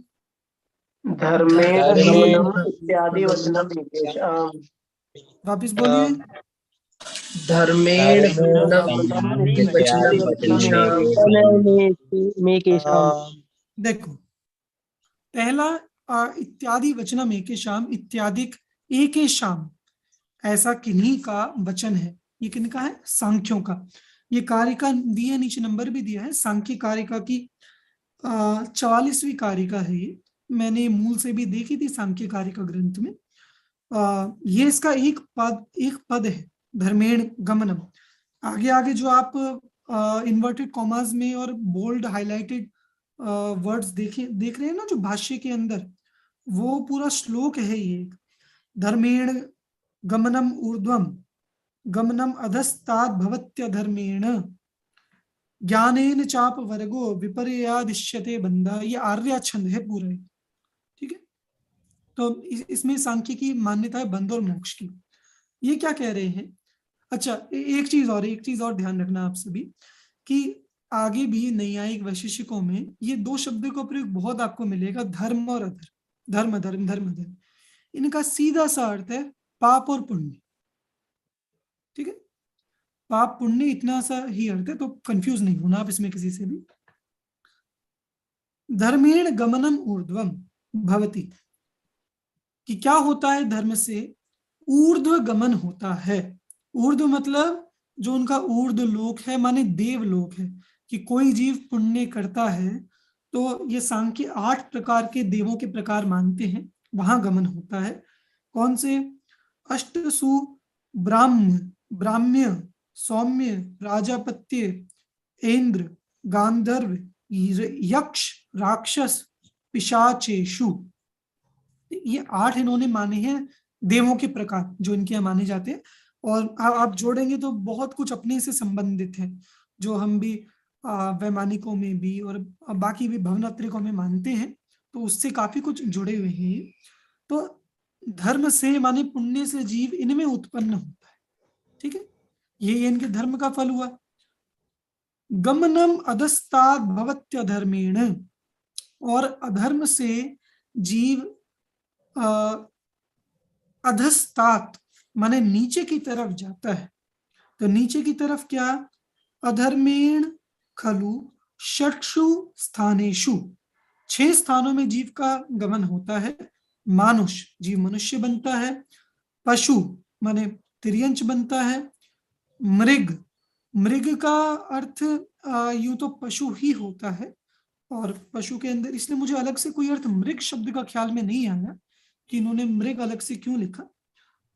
धर्मेण गमनम इत्यादि वचनम एकेषाम, वापिस बोलिए। धर्मेण गमनम इत्यादि वचनम एकेषाम। देखो पहला इत्यादि वचनम एकेषाम, इत्यादिक एकेषाम, ऐसा किन्हीं का वचन है। ये किनका है? सांख्यों का। ये कारिका दिया, नीचे नंबर भी दिया है, सांख्य कारिका की 44वीं कारिका है ये। मैंने मूल से भी देखी थी सांख्य कारिका ग्रंथ में। ये इसका एक पद है, धर्मेण गमनम। आगे आगे जो आप इन्वर्टेड कॉमास में और बोल्ड हाईलाइटेड वर्ड्स देख रहे हैं ना, जो भाष्य के अंदर, वो पूरा श्लोक है ये। धर्मेण गमनम ऊर्ध्वम गमनम अधस्तात् भवत्यधर्मेण ज्ञानेन चाप वर्गो विपर्यादिश्यते बंधा। ये आर्या छंद है पूरा, ठीक है। तो इसमें सांख्य की मान्यता है बंध और मोक्ष की। ये क्या कह रहे हैं? अच्छा, एक चीज और ध्यान रखना आप सभी कि आगे भी नैयायिक वैशेषिकों में ये दो शब्दों का प्रयोग बहुत आपको मिलेगा, धर्म और अधर्म, धर्म अधर्म धर्म अधर्म। इनका सीधा सा अर्थ है पाप और पुण्य, ठीक है। पाप पुण्य इतना सा ही अर्थ है, तो कंफ्यूज नहीं होना आप इसमें किसी से भी। धर्मेण गमनम ऊर्ध्वम भवति, कि क्या होता है धर्म से? ऊर्ध्व गमन होता है। ऊर्ध्व मतलब जो उनका ऊर्ध्व लोक है, माने देव लोक है, कि कोई जीव पुण्य करता है तो ये सांख्य 8 प्रकार के देवों के प्रकार मानते हैं, वहां गमन होता है। कौन से? अष्टसु ब्राह्म्य सौम्य प्राजापत्य इंद्र गांधर्व यक्ष राक्षस पिशाचेषु। ये 8 इन्होंने माने हैं देवों के प्रकार जो इनके यहाँ माने जाते हैं। और आप जोड़ेंगे तो बहुत कुछ अपने से संबंधित है, जो हम भी वैमानिकों में भी और बाकी भी भवनात्रिकों में मानते हैं, तो उससे काफी कुछ जुड़े हुए हैं। तो धर्म से माने पुण्य से जीव इनमें उत्पन्न होता है, ठीक है। ये इनके धर्म का फल हुआ। गमनम अधस्तात् भवत्यधर्मेण, और अधर्म से जीव अधस्तात् माने नीचे की तरफ जाता है। तो नीचे की तरफ क्या? अधर्मेण खलु षट्सु स्थानेषु, 6 स्थानों में जीव का गमन होता है। मानुष, जीव मनुष्य बनता है। पशु माने तिर्यंच बनता है। मृग, मृग का अर्थ यूं तो पशु ही होता है, और पशु के अंदर, इसलिए मुझे अलग से कोई अर्थ मृग शब्द का ख्याल में नहीं आया कि इन्होंने मृग अलग से क्यों लिखा,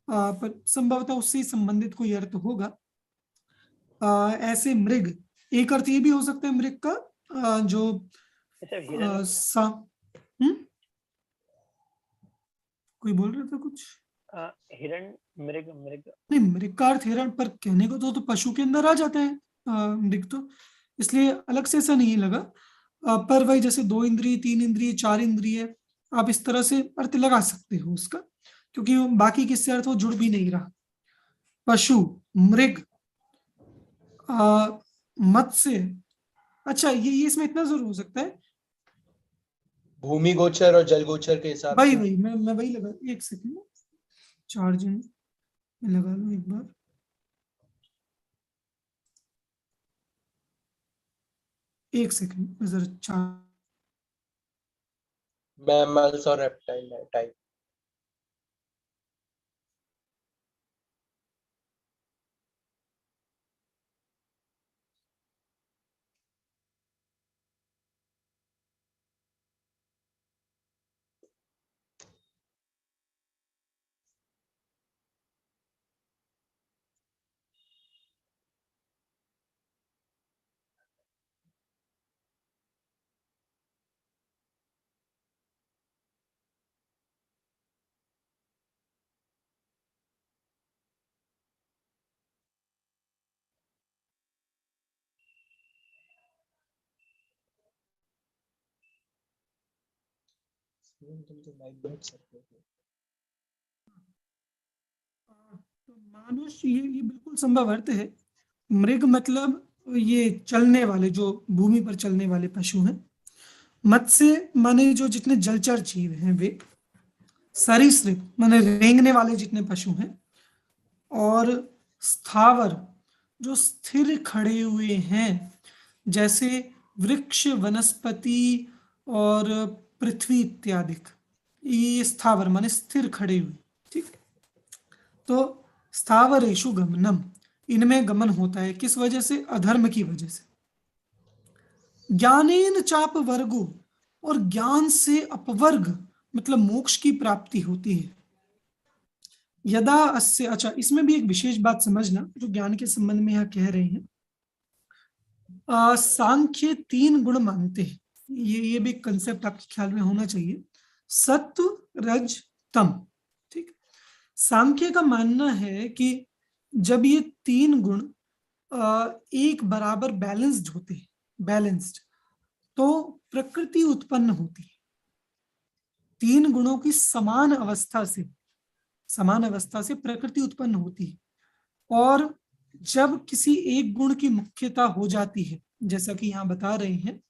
पर संभवतः उससे संबंधित कोई अर्थ होगा। ऐसे मृग, एक अर्थ ये भी हो सकता है मृग का जो कोई बोल रहा था कुछ? हिरण, मृग नहीं, मृग का अर्थ हिरण, पर कहने को तो पशु के अंदर आ जाते हैं मृग, तो इसलिए अलग से ऐसा नहीं लगा। पर वही जैसे 2 इंद्रिय, 3 इंद्रिय, 4 इंद्रिय, आप इस तरह से अर्थ लगा सकते हो उसका, क्योंकि बाकी किससे अर्थ वो जुड़ भी नहीं रहा। पशु, मृग, मत्स्य। अच्छा, ये इसमें इतना जरूर हो सकता है, भूमि गोचर और जल गोचर के हिसाब से। वही मैं वही लगा। एक सेकंड, चार्जिंग में लगा लूं एक बार। एक सेकंड मैं जरा मैमल्स और रेप्टाइल टाइप। तो मानुष, ये बिल्कुल संभव अर्थ है। मृग मतलब ये चलने वाले, जो भूमि पर चलने वाले पशु हैं। मत्स्य माने जो जितने जलचर जीव हैं वे। सरीसृप माने रेंगने वाले जितने पशु हैं। और स्थावर जो स्थिर खड़े हुए हैं, जैसे वृक्ष, वनस्पति और पृथ्वी इत्यादि। ये स्थावर माने स्थिर खड़े हुए, ठीक। तो स्थावरेषु गमनम, इनमें गमन होता है। किस वजह से? अधर्म की वजह से। ज्ञानेन चाप वर्गो, और ज्ञान से अपवर्ग मतलब मोक्ष की प्राप्ति होती है। यदा अस्य, अच्छा इसमें भी एक विशेष बात समझना जो ज्ञान के संबंध में यहाँ कह रहे हैं। सांख्य 3 गुण मानते हैं, ये भी कंसेप्ट आपके ख्याल में होना चाहिए। सत्व, रज, तम, ठीक। सांख्य का मानना है कि जब ये तीन गुण एक बराबर बैलेंस्ड होते हैं, बैलेंस्ड, तो प्रकृति उत्पन्न होती है। तीन गुणों की समान अवस्था से प्रकृति उत्पन्न होती है। और जब किसी एक गुण की मुख्यता हो जाती है, जैसा कि यहाँ बता रहे हैं,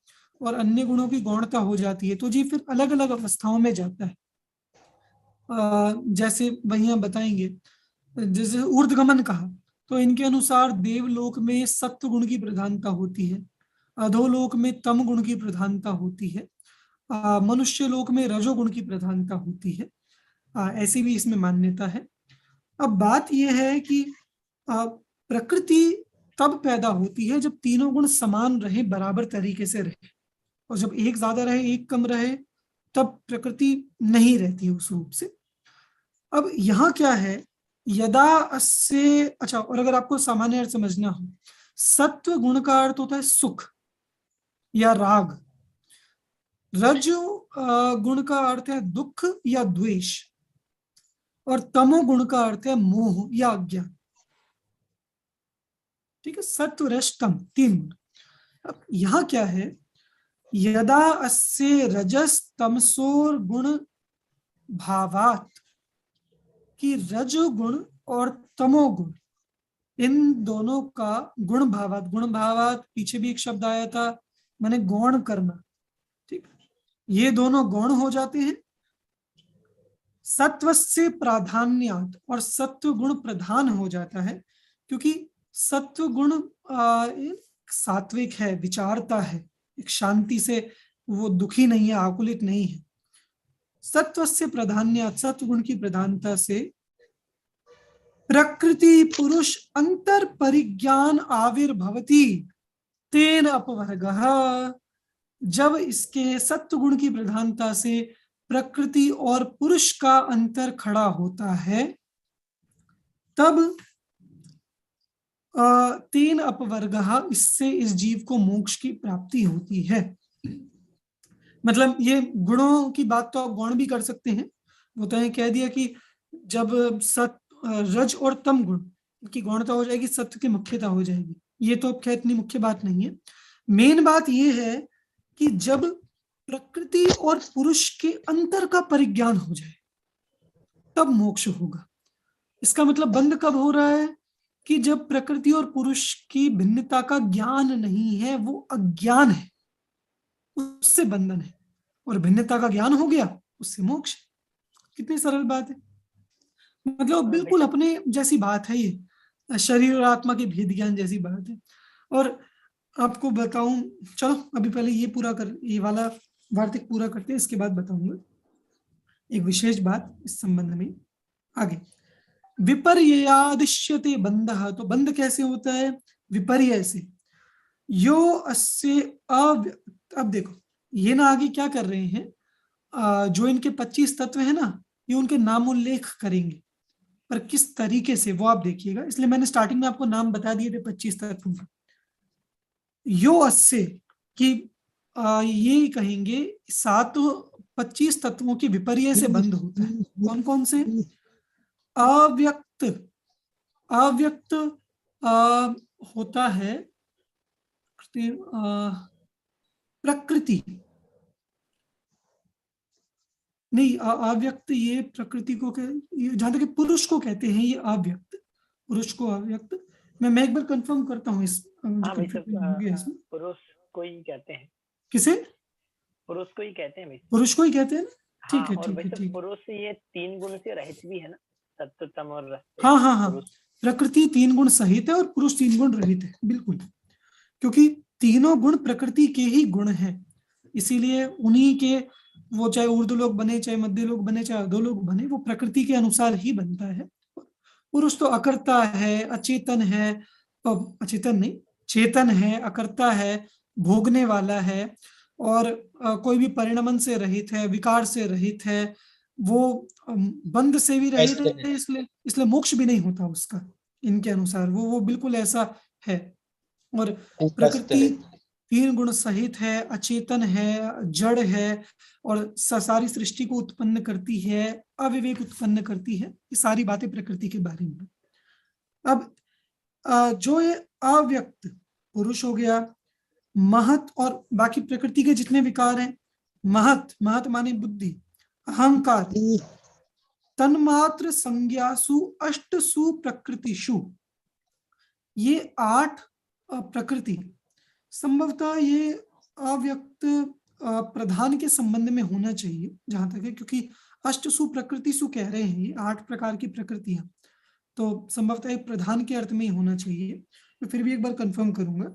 और अन्य गुणों की गौणता हो जाती है, तो जी फिर अलग अलग अवस्थाओं में जाता है। जैसे वही बताएंगे, जैसे ऊर्ध्वगमन कहा, तो इनके अनुसार देवलोक में सत्व गुण की प्रधानता होती है, अधोलोक में तम गुण की प्रधानता होती है, मनुष्य लोक में रजोगुण की प्रधानता होती है। ऐसी भी इसमें मान्यता है। अब बात यह है कि प्रकृति तब पैदा होती है जब तीनों गुण समान रहे, बराबर तरीके से रहे, और जब एक ज्यादा रहे एक कम रहे तब प्रकृति नहीं रहती है उस रूप से। अब यहाँ क्या है, यदा अस्य, अच्छा, और अगर आपको सामान्य अर्थ समझना हो, सत्व गुण का अर्थ होता है सुख या राग, रज गुण का अर्थ है दुख या द्वेष, और तमो गुण का अर्थ है मोह या अज्ञान। ठीक है, सत्व रज तम, तीन गुण। अब यहाँ क्या है, यदा अस्य रजस तमसोर गुण भावात, कि रजो गुण और तमोगुण, इन दोनों का गुण भावात पीछे भी एक शब्द आया था, मैंने गौण करना। ठीक, ये दोनों गौण हो जाते हैं। सत्व से प्राधान्यात, और सत्व गुण प्रधान हो जाता है, क्योंकि सत्व गुण सात्विक है, विचारता है, एक शांति से, वो दुखी नहीं है, आकुलित नहीं है। सत्व से प्राधान्यात, सत्व गुण की प्रधानता से प्रकृति पुरुष अंतर परिज्ञान आविर्भवति तेन अपवर्गः, जब इसके सत्व गुण की प्रधानता से प्रकृति और पुरुष का अंतर खड़ा होता है, तब तेन अपवर्गः, इससे इस जीव को मोक्ष की प्राप्ति होती है। मतलब ये गुणों की बात तो आप गौण भी कर सकते हैं। वो तो ये कह दिया कि जब रज और तम गुण की गौणता हो जाएगी, सत्व की मुख्यता हो जाएगी। ये तो अब खैर इतनी मुख्य बात नहीं है। मेन बात ये है कि जब प्रकृति और पुरुष के अंतर का परिज्ञान हो जाए तब मोक्ष होगा। इसका मतलब बंध कब हो रहा है, कि जब प्रकृति और पुरुष की भिन्नता का ज्ञान नहीं है, वो अज्ञान है, उससे बंधन है, और भिन्नता का ज्ञान हो गया उससे मोक्ष। कितनी सरल बात है, मतलब बिल्कुल अपने जैसी बात है, ये शरीर और आत्मा के भेद ज्ञान जैसी बात है। और आपको बताऊं, चलो अभी पहले ये वाला वार्तिक पूरा करते हैं, इसके बाद बताऊंगा एक विशेष बात इस संबंध में आगे। विपर्ययादिश्यते बंधः, तो बंध कैसे होता है, विपर्य से। यो अस्य अब देखो ये ना आगे क्या कर रहे हैं, जो इनके 25 तत्व है ना, ये उनके नाम उल्लेख करेंगे, पर किस तरीके से वो आप देखिएगा। इसलिए मैंने स्टार्टिंग में आपको नाम बता दिए थे 25 तत्वों का। यो अस्य कि ये कहेंगे 25 तत्वों के विपर्य से बंध होता है। कौन कौन से, अव्यक्त होता है प्रकृति, नहीं अव्यक्त ये प्रकृति को जहां तक पुरुष को कहते हैं, ये अव्यक्त, पुरुष को अव्यक्त। मैं एक बार कंफर्म करता हूँ इस पुरुष को ही कहते हैं। किसे, पुरुष को ही कहते हैं, पुरुष को ही कहते हैं। ठीक है, ठीक है, ठीक। पुरुष ये 3 गुण से रहित भी है ना, सत्व तम और रज। हाँ, प्रकृति 3 गुण सहित है और पुरुष 3 गुण रहित है, बिल्कुल, क्योंकि तीनों गुण प्रकृति के ही गुण हैं। इसीलिए उन्हीं के, वो चाहे ऊर्ध्वलोक बने, चाहे मध्य लोक बने, चाहे अधोलोक बने, वो प्रकृति के अनुसार ही बनता है। पुरुष तो अकर्ता है, अचेतन है, अचेतन नहीं, चेतन है, अकर्ता है, भोगने वाला है, और कोई भी परिणमन से रहित है, विकार से रहित है, वो बंध से भी रहित है, इसलिए मोक्ष भी नहीं होता उसका इनके अनुसार। वो बिल्कुल ऐसा है। और प्रकृति तीन गुण सहित है, अचेतन है, जड़ है और सारी सृष्टि को उत्पन्न करती है, अविवेक उत्पन्न करती है। ये सारी बातें प्रकृति के बारे में। अब जो ये अव्यक्त पुरुष हो गया, महत और बाकी प्रकृति के जितने विकार हैं, महत माने बुद्धि, अहंकार, तन्मात्र संज्ञासु अष्टसु प्रकृतिषु, ये 8 प्रकृति संभवतः ये अव्यक्त प्रधान के संबंध में होना चाहिए जहां तक है, क्योंकि अष्टसु प्रकृतिषु कह रहे हैं, ये 8 प्रकार की प्रकृतियां, तो संभवतः एक प्रधान के अर्थ में ही होना चाहिए। तो फिर भी एक बार कंफर्म करूंगा।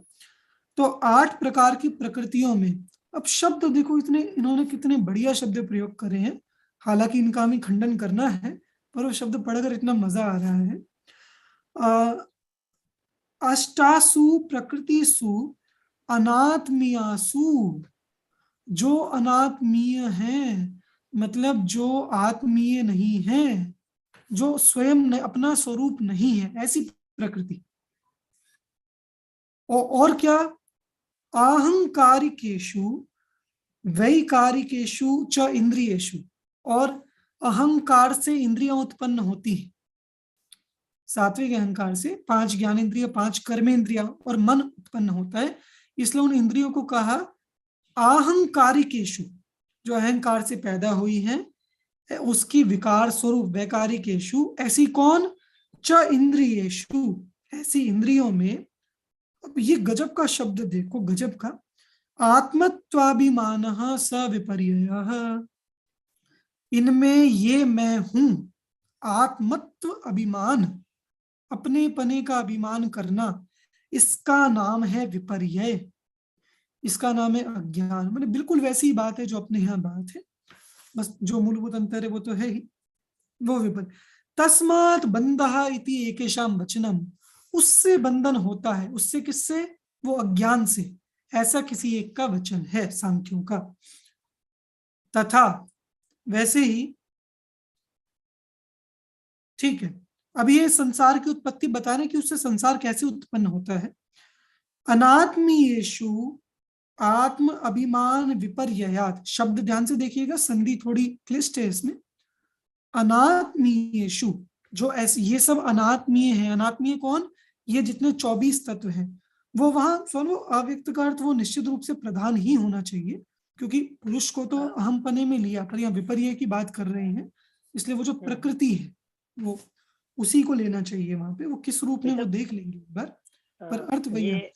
तो 8 प्रकार की प्रकृतियों में, अब शब्द देखो इन्होंने कितने बढ़िया शब्द प्रयोग करे हैं, हालांकि इनका हमें खंडन करना है, पर वो शब्द पढ़कर इतना मजा आ रहा है। अष्टासु प्रकृतिसु अनात्मीयासु, जो अनात्मीय हैं, मतलब जो आत्मीय नहीं है, जो स्वयं अपना स्वरूप नहीं है, ऐसी प्रकृति। और क्या, अहंकारिकेषु वैकारिकेषु च इंद्रियेषु, और अहंकार से इंद्रियां उत्पन्न होती हैं, सात्विक अहंकार से 5 ज्ञानेंद्रिय, 5 कर्मेंद्रियां और मन उत्पन्न होता है, इसलिए उन इंद्रियों को कहा अहंकारिकेषु, जो अहंकार से पैदा हुई हैं, उसकी विकार स्वरूप वैकारिकेषु, ऐसी कौन, च इंद्रियेषु, ऐसी इंद्रियों में। अब ये गजब का शब्द देखो, गजब का, आत्मत्वाभिमानः स विपर्ययः, इनमें ये मैं हूं, आत्मत्व अभिमान, अपने पने का अभिमान करना, इसका नाम है विपर्यय, इसका नाम है अज्ञान। मतलब बिल्कुल वैसी ही बात है जो अपने यहाँ बात है, बस जो मूलभूत अंतर है वो तो है ही, वो विपर्य। तस्मात् बंधः इति एकेषां वचनम, उससे बंधन होता है, उससे किससे, वो अज्ञान से, ऐसा किसी एक का वचन है सांख्यों का। तथा वैसे ही, ठीक है, अब ये संसार की उत्पत्ति बता रहे कि उससे संसार कैसे उत्पन्न होता है। अनात्मीयेषु आत्म अभिमान विपर्ययात्, शब्द ध्यान से देखिएगा, संधि थोड़ी क्लिष्ट है इसमें। अनात्मीयेषु, जो ऐसे ये सब अनात्मीय है, अनात्मीय कौन, ये जितने 24 तत्व हैं, वो वहां सुनो, अव्यक्त का अर्थ वो निश्चित रूप से प्रधान ही होना चाहिए, क्योंकि पुरुष को तो अहम पने में लिया, पर यहाँ विपर्यय की बात कर रहे हैं, इसलिए वो जो प्रकृति है वो उसी को लेना चाहिए वहां पे। वो किस रूप में वो देख लेंगे एक बार, पर अर्थ वही है।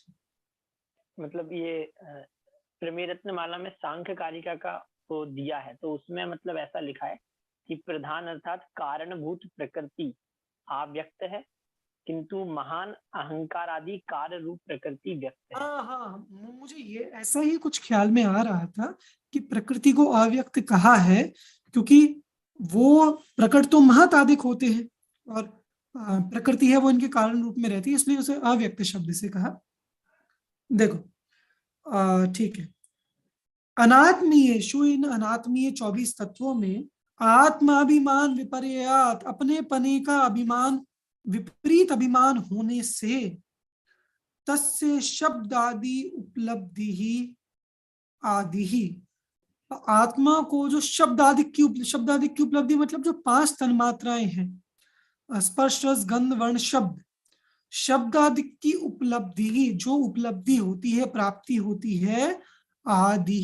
मतलब ये प्रमेय रत्नमाला में सांख्य कारिका का वो दिया है, तो उसमें मतलब ऐसा लिखा है कि प्रधान अर्थात कारणभूत प्रकृति अव्यक्त है, किंतु महान अहंकार आदि कार्य रूप प्रकृति व्यक्त है। हाँ, मुझे ये ऐसा ही कुछ ख्याल में आ रहा था कि प्रकृति को अव्यक्त कहा है, क्योंकि वो प्रकट तो महतादिक होते हैं और प्रकृति है वो इनके कारण रूप में रहती है, इसलिए उसे अव्यक्त शब्द से कहा। देखो ठीक है, अनात्मीयेषु, इन अनात्मीय 24 तत्वों में आत्माभिमान विपर्ययात्, अपने पने का अभिमान, विपरीत अभिमान होने से, तस्य शब्दादि उपलब्धि ही आदि ही, आत्मा को जो शब्दादिक की उपलब्धि मतलब जो 5 तन्मात्राएं हैं, स्पर्श रस गंध वर्ण शब्द, शब्दादिक की उपलब्धि ही, जो उपलब्धि होती है, प्राप्ति होती है, आदि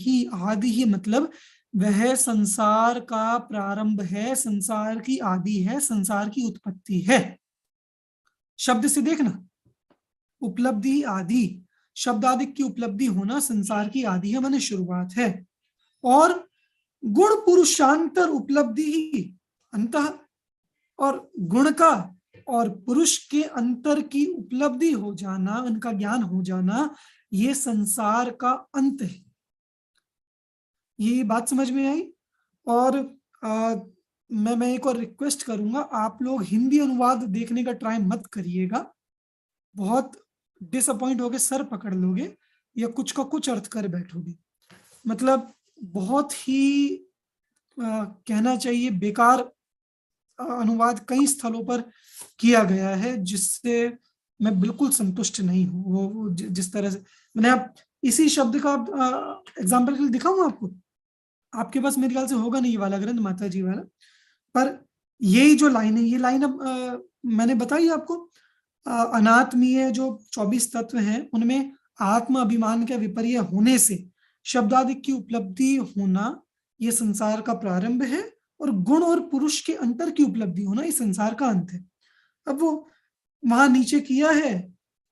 ही मतलब वह संसार का प्रारंभ है, संसार की आदि है, संसार की उत्पत्ति है। शब्द से देखना, उपलब्धि आदि, शब्दादिक की उपलब्धि होना संसार की आदि है, माने शुरुआत है। और गुण पुरुषांतर उपलब्धि ही अंतः, और गुण का और पुरुष के अंतर की उपलब्धि हो जाना, उनका ज्ञान हो जाना, ये संसार का अंत है। ये बात समझ में आई। और मैं एक और रिक्वेस्ट करूंगा, आप लोग हिंदी अनुवाद देखने का ट्राई मत करिएगा, बहुत डिसअपॉइंट होगे, सर पकड़ लोगे या कुछ का कुछ अर्थ कर बैठोगे। मतलब बहुत ही कहना चाहिए बेकार अनुवाद कई स्थलों पर किया गया है, जिससे मैं बिल्कुल संतुष्ट नहीं हूँ। वो जिस तरह से मैंने, आप इसी शब्द का एग्जाम्पल के लिए दिखाऊं आपको? आपके पास मेरे ख्याल से होगा नहीं ये वाला ग्रंथ माता जी वाला, पर यही जो लाइन है, ये लाइन अब मैंने बताई आपको, अनात्मीय जो 24 तत्व हैं उनमें आत्म अभिमान के विपर्य होने से शब्दादि की उपलब्धि होना ये संसार का प्रारंभ है, और गुण और पुरुष के अंतर की उपलब्धि होना ये संसार का अंत है। अब वो वहां नीचे किया है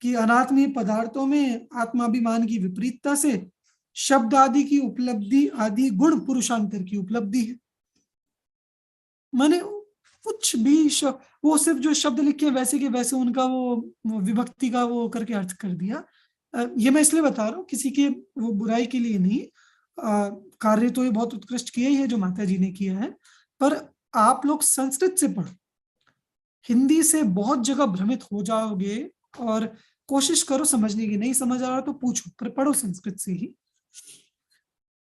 कि अनात्मीय पदार्थों में आत्माभिमान की विपरीतता से शब्द आदि की उपलब्धि आदि गुण पुरुषांतर की उपलब्धि है। माने कुछ भी वो सिर्फ जो शब्द लिखे वैसे के वैसे उनका वो विभक्ति का वो करके अर्थ कर दिया। ये मैं इसलिए बता रहा हूँ, किसी के वो बुराई के लिए नहीं। कार्य तो ये बहुत उत्कृष्ट किया ही है जो माता जी ने किया है, पर आप लोग संस्कृत से पढ़ो, हिंदी से बहुत जगह भ्रमित हो जाओगे, और कोशिश करो समझने की। नहीं समझ आ रहा तो पूछो, पर पढ़ो संस्कृत से ही।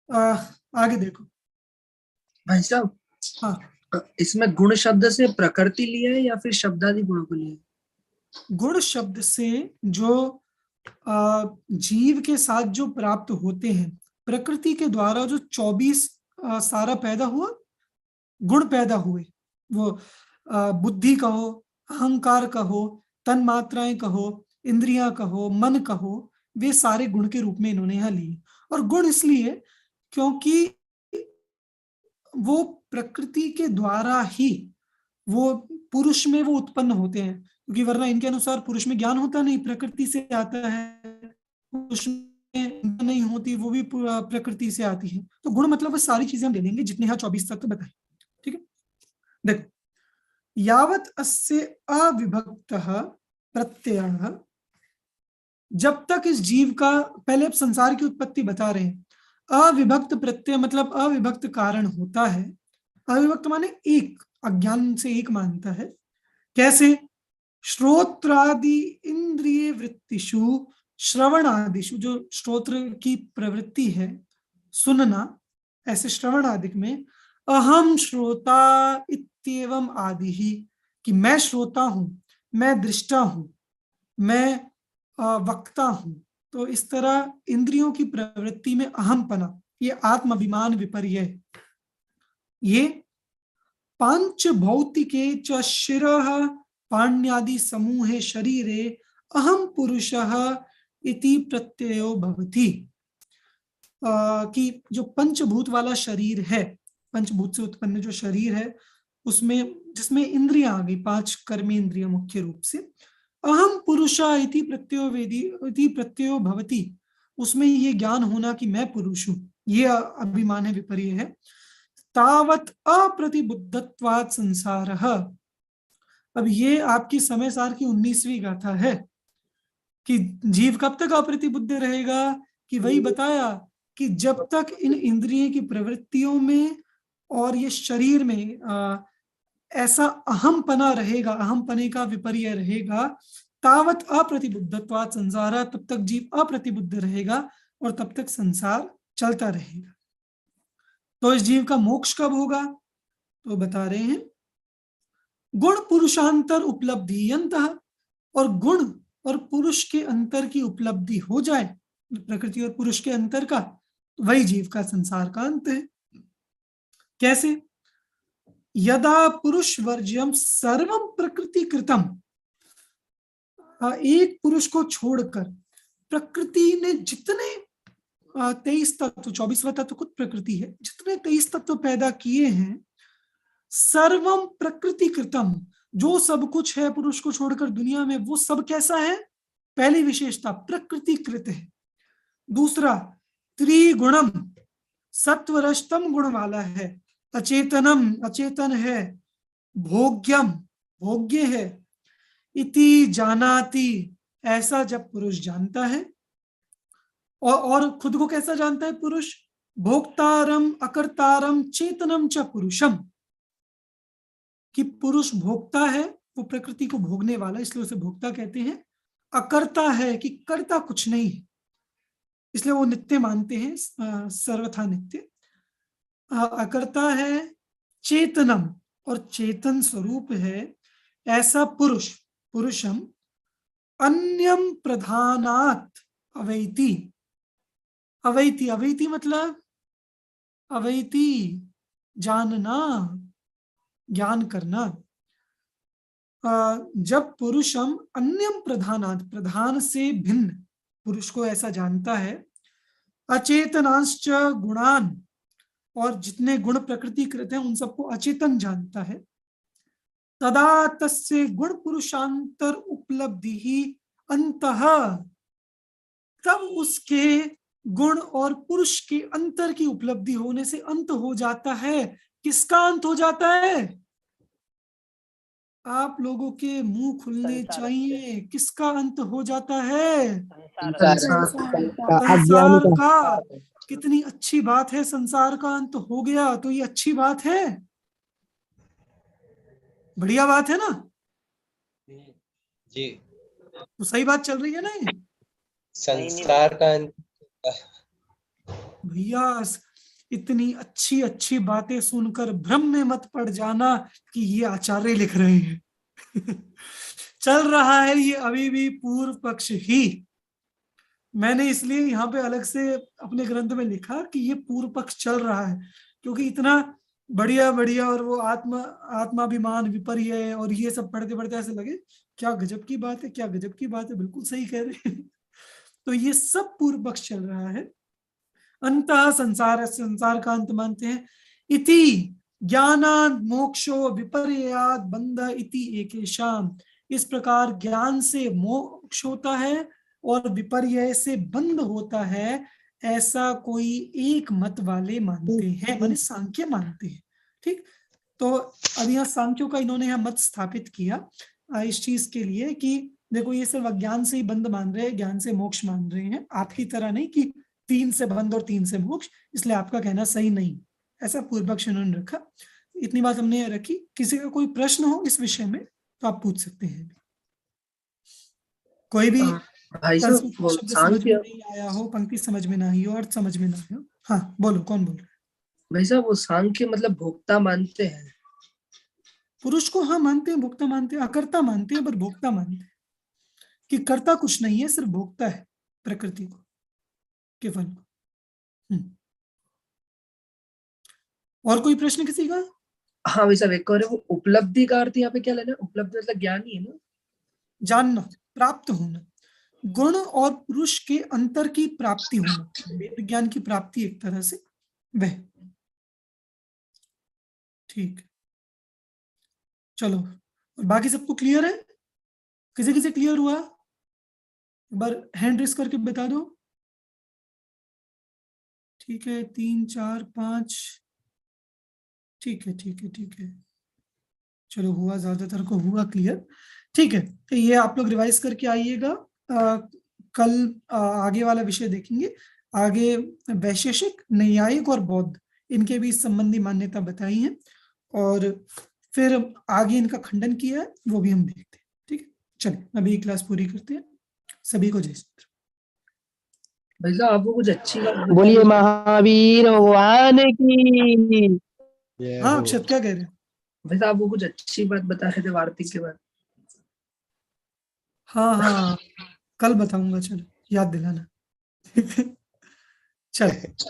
आगे देखो भाई साहब। हाँ, इसमें गुण शब्द से प्रकृति लिया है या फिर शब्दादि गुणों को लिया है? गुण शब्द से जो जीव के साथ जो प्राप्त होते हैं, प्रकृति के द्वारा जो 24 सारा पैदा हुआ, गुण पैदा हुए, वो बुद्धि कहो, अहंकार कहो, तन मात्राएं कहो, इंद्रियां कहो, मन कहो, वे सारे गुण के रूप में इन्होंने यहाँ लिए। और गुण इसलिए क्योंकि वो प्रकृति के द्वारा ही वो पुरुष में वो उत्पन्न होते हैं, क्योंकि वरना इनके अनुसार पुरुष में ज्ञान होता नहीं, प्रकृति से आता है। पुरुष में नहीं होती, वो भी प्रकृति से आती है। तो गुण मतलब वो सारी चीजें हम ले लेंगे जितने यहाँ 24 तत्व बताए। ठीक है, देखो, यावत अस्य अविभक्तः प्रत्ययः, जब तक इस जीव का, पहले अब संसार की उत्पत्ति बता रहे हैं। अविभक्त प्रत्यय मतलब अविभक्त कारण होता है। अविभक्त माने एक, अज्ञान से एक मानता है। कैसे? श्रोत्रादि इंद्रिय वृत्तिषु, श्रवण आदिषु, जो श्रोत्र की प्रवृत्ति है सुनना, ऐसे श्रवण आदि में अहम श्रोता इत्येवम आदि ही, कि मैं श्रोता हूं, मैं दृष्टा हूं, मैं वक्ता हूं। तो इस तरह इंद्रियों की प्रवृत्ति में अहमपना, ये आत्म अभिमान विपर्य, ये पांच भौतिके च शिरः पाण्यादि समूहे शरीरे अहम पुरुषः इति प्रत्ययो भवति, कि जो पंचभूत वाला शरीर है, पंचभूत से उत्पन्न जो शरीर है, उसमें जिसमें इंद्रियां आ गई, 5 कर्मेंद्रिय मुख्य रूप से, अहम पुरुषा इति प्रत्ययो भवति, उसमें ये ज्ञान होना कि मैं पुरुष हूं, ये अभिमान है, विपर्य है। तावत अप्रतिबुद्धत्वात् संसारः, अब ये आपकी समय सार की 19वीं गाथा है कि जीव कब तक अप्रतिबुद्ध रहेगा, कि वही बताया कि जब तक इन इंद्रिय की प्रवृत्तियों में और ये शरीर में ऐसा अहमपना रहेगा, अहमपने का विपर्य रहेगा, तावत अप्रतिबुद्धत्वात् संसारः, तब तक जीव अप्रतिबुद्ध रहेगा और तब तक संसार चलता रहेगा। तो इस जीव का मोक्ष कब होगा? तो बता रहे हैं, गुण पुरुषांतर उपलब्धि यंतः, और गुण और पुरुष के अंतर की उपलब्धि हो जाए, प्रकृति और पुरुष के अंतर का, वही जीव का संसार का अंत है। कैसे? यदा पुरुष वर्ज्यम सर्वम प्रकृति कृतम, एक पुरुष को छोड़कर प्रकृति ने जितने 23 तत्व, 24वां तत्व खुद प्रकृति है, जितने 23 तत्व पैदा किए हैं, सर्वम प्रकृति कृतम, जो सब कुछ है पुरुष को छोड़कर दुनिया में, वो सब कैसा है? पहली विशेषता प्रकृति कृत है। दूसरा, त्रिगुणम, सत्वरजतम गुण वाला है। अचेतनम, अचेतन है। भोग्यम, भोग्य है। इति जानाति, ऐसा जब पुरुष जानता है, और खुद को कैसा जानता है पुरुष? भोक्तारम अकर्तारम चेतनम च पुरुषम, कि पुरुष भोक्ता है, वो प्रकृति को भोगने वाला, इसलिए उसे भोक्ता कहते हैं। अकर्ता है, कि कर्ता कुछ नहीं है, इसलिए वो नित्य मानते हैं, सर्वथा नित्य। अकर्ता है। चेतनम, और चेतन स्वरूप है, ऐसा पुरुष, पुरुषम अन्यम प्रधानात् अवैति, अवैति, अवैति मतलब अवैति जानना, ज्ञान करना। जब पुरुषम अन्यम प्रधानात्, प्रधान से भिन्न पुरुष को ऐसा जानता है, अचेतनांश्च गुणान, और जितने गुण प्रकृति कृत हैं उन सबको अचेतन जानता है, तदा तस्य गुण पुरुषांतर उपलब्धि ही अंतः, तब उसके गुण और पुरुष के अंतर की उपलब्धि होने से अंत हो जाता है। किसका अंत हो जाता है? आप लोगों के मुंह खुलने संसार चाहिए। किसका अंत हो जाता है? संसार संसार का। कितनी अच्छी बात है, संसार का अंत हो गया तो ये अच्छी बात है, बढ़िया बात है ना? जी, तो सही बात चल रही है ना ये? संसार का अंत। भैया इतनी अच्छी अच्छी बातें सुनकर भ्रम में मत पड़ जाना कि ये आचार्य लिख रहे हैं। चल रहा है ये अभी भी पूर्व पक्ष ही। मैंने इसलिए यहाँ पे अलग से अपने ग्रंथ में लिखा कि ये पूर्व पक्ष चल रहा है, क्योंकि इतना बढ़िया बढ़िया, और वो आत्माभिमान विपर्य और ये सब पढ़ते पढ़ते ऐसे लगे क्या गजब की बात है, क्या गजब की बात है, बिल्कुल सही कह रहे हैं। तो ये सब पूर्व पक्ष चल रहा है। अंतः संसार, संसार का अंत मानते हैं। इति ज्ञानाद मोक्षो विपर्याद बंध इति एकेशाम, इस प्रकार ज्ञान से मोक्ष होता है और विपर्य से बंध होता है, ऐसा कोई एक मत वाले मानते हैं, माने सांख्य मानते हैं। ठीक, तो अब यहाँ सांख्यों का इन्होंने यहाँ मत स्थापित किया इस चीज के लिए कि देखो ये सिर्फ अज्ञान से ही बंध मान रहे हैं, ज्ञान से मोक्ष मान रहे हैं, आपकी तरह नहीं कि 3 से बंध और 3 से मोक्ष, इसलिए आपका कहना सही नहीं। ऐसा पूर्व पक्ष उन्होंने रखा। इतनी बात हमने रखी। किसी का कोई प्रश्न हो इस विषय में तो आप पूछ सकते हैं। कोई भी भाई साहब शब्द समझ में नहीं आया हो, पंक्ति समझ में ना आई हो, अर्थ समझ में ना आया हो, हाँ बोलो, कौन बोल रहा है? भाई साहब वो सांख्य मतलब भोक्ता मानते हैं? पुरुष को हाँ मानते हैं, भोक्ता मानते हैं, अकर्ता मानते हैं, पर भोक्ता मानते हैं कि कर्ता कुछ नहीं है, सिर्फ भोक्ता है प्रकृति को, केवल। और कोई प्रश्न किसी का? हाँ भाई साहब, एक और है, वो उपलब्धि का अर्थ यहाँ पे क्या लेना है? उपलब्धि मतलब ज्ञान ही है ना? जानना, प्राप्त होना, गुण और पुरुष के अंतर की प्राप्ति होना, वेद ज्ञान की प्राप्ति एक तरह से वह। ठीक, चलो, और बाकी सबको क्लियर है? किसी किसी क्लियर हुआ? एक बार हैंड रेस करके बता दो। ठीक है, 3 4 5, ठीक है ठीक है ठीक है, चलो हुआ, ज्यादातर को हुआ क्लियर। ठीक है, तो ये आप लोग रिवाइज करके आइएगा। कल आगे वाला विषय देखेंगे। आगे वैशेषिक, नैयायिक और बौद्ध, इनके भी संबंधी मान्यता बताई है, और फिर आगे इनका खंडन किया है, वो भी हम देखते हैं। ठीक है, चलिए अभी क्लास पूरी करते हैं। सभी को जय श्री। भाई साहब आपको कुछ अच्छी बात बोलिए महावीर भगवान की। हाँ अक्षत क्या कह रहे हैं? भाई साहब वो कुछ अच्छी बात बता रहे थे वार्तिक के बाद। हाँ हाँ कल बताऊंगा, चलो याद दिलाना। चलो।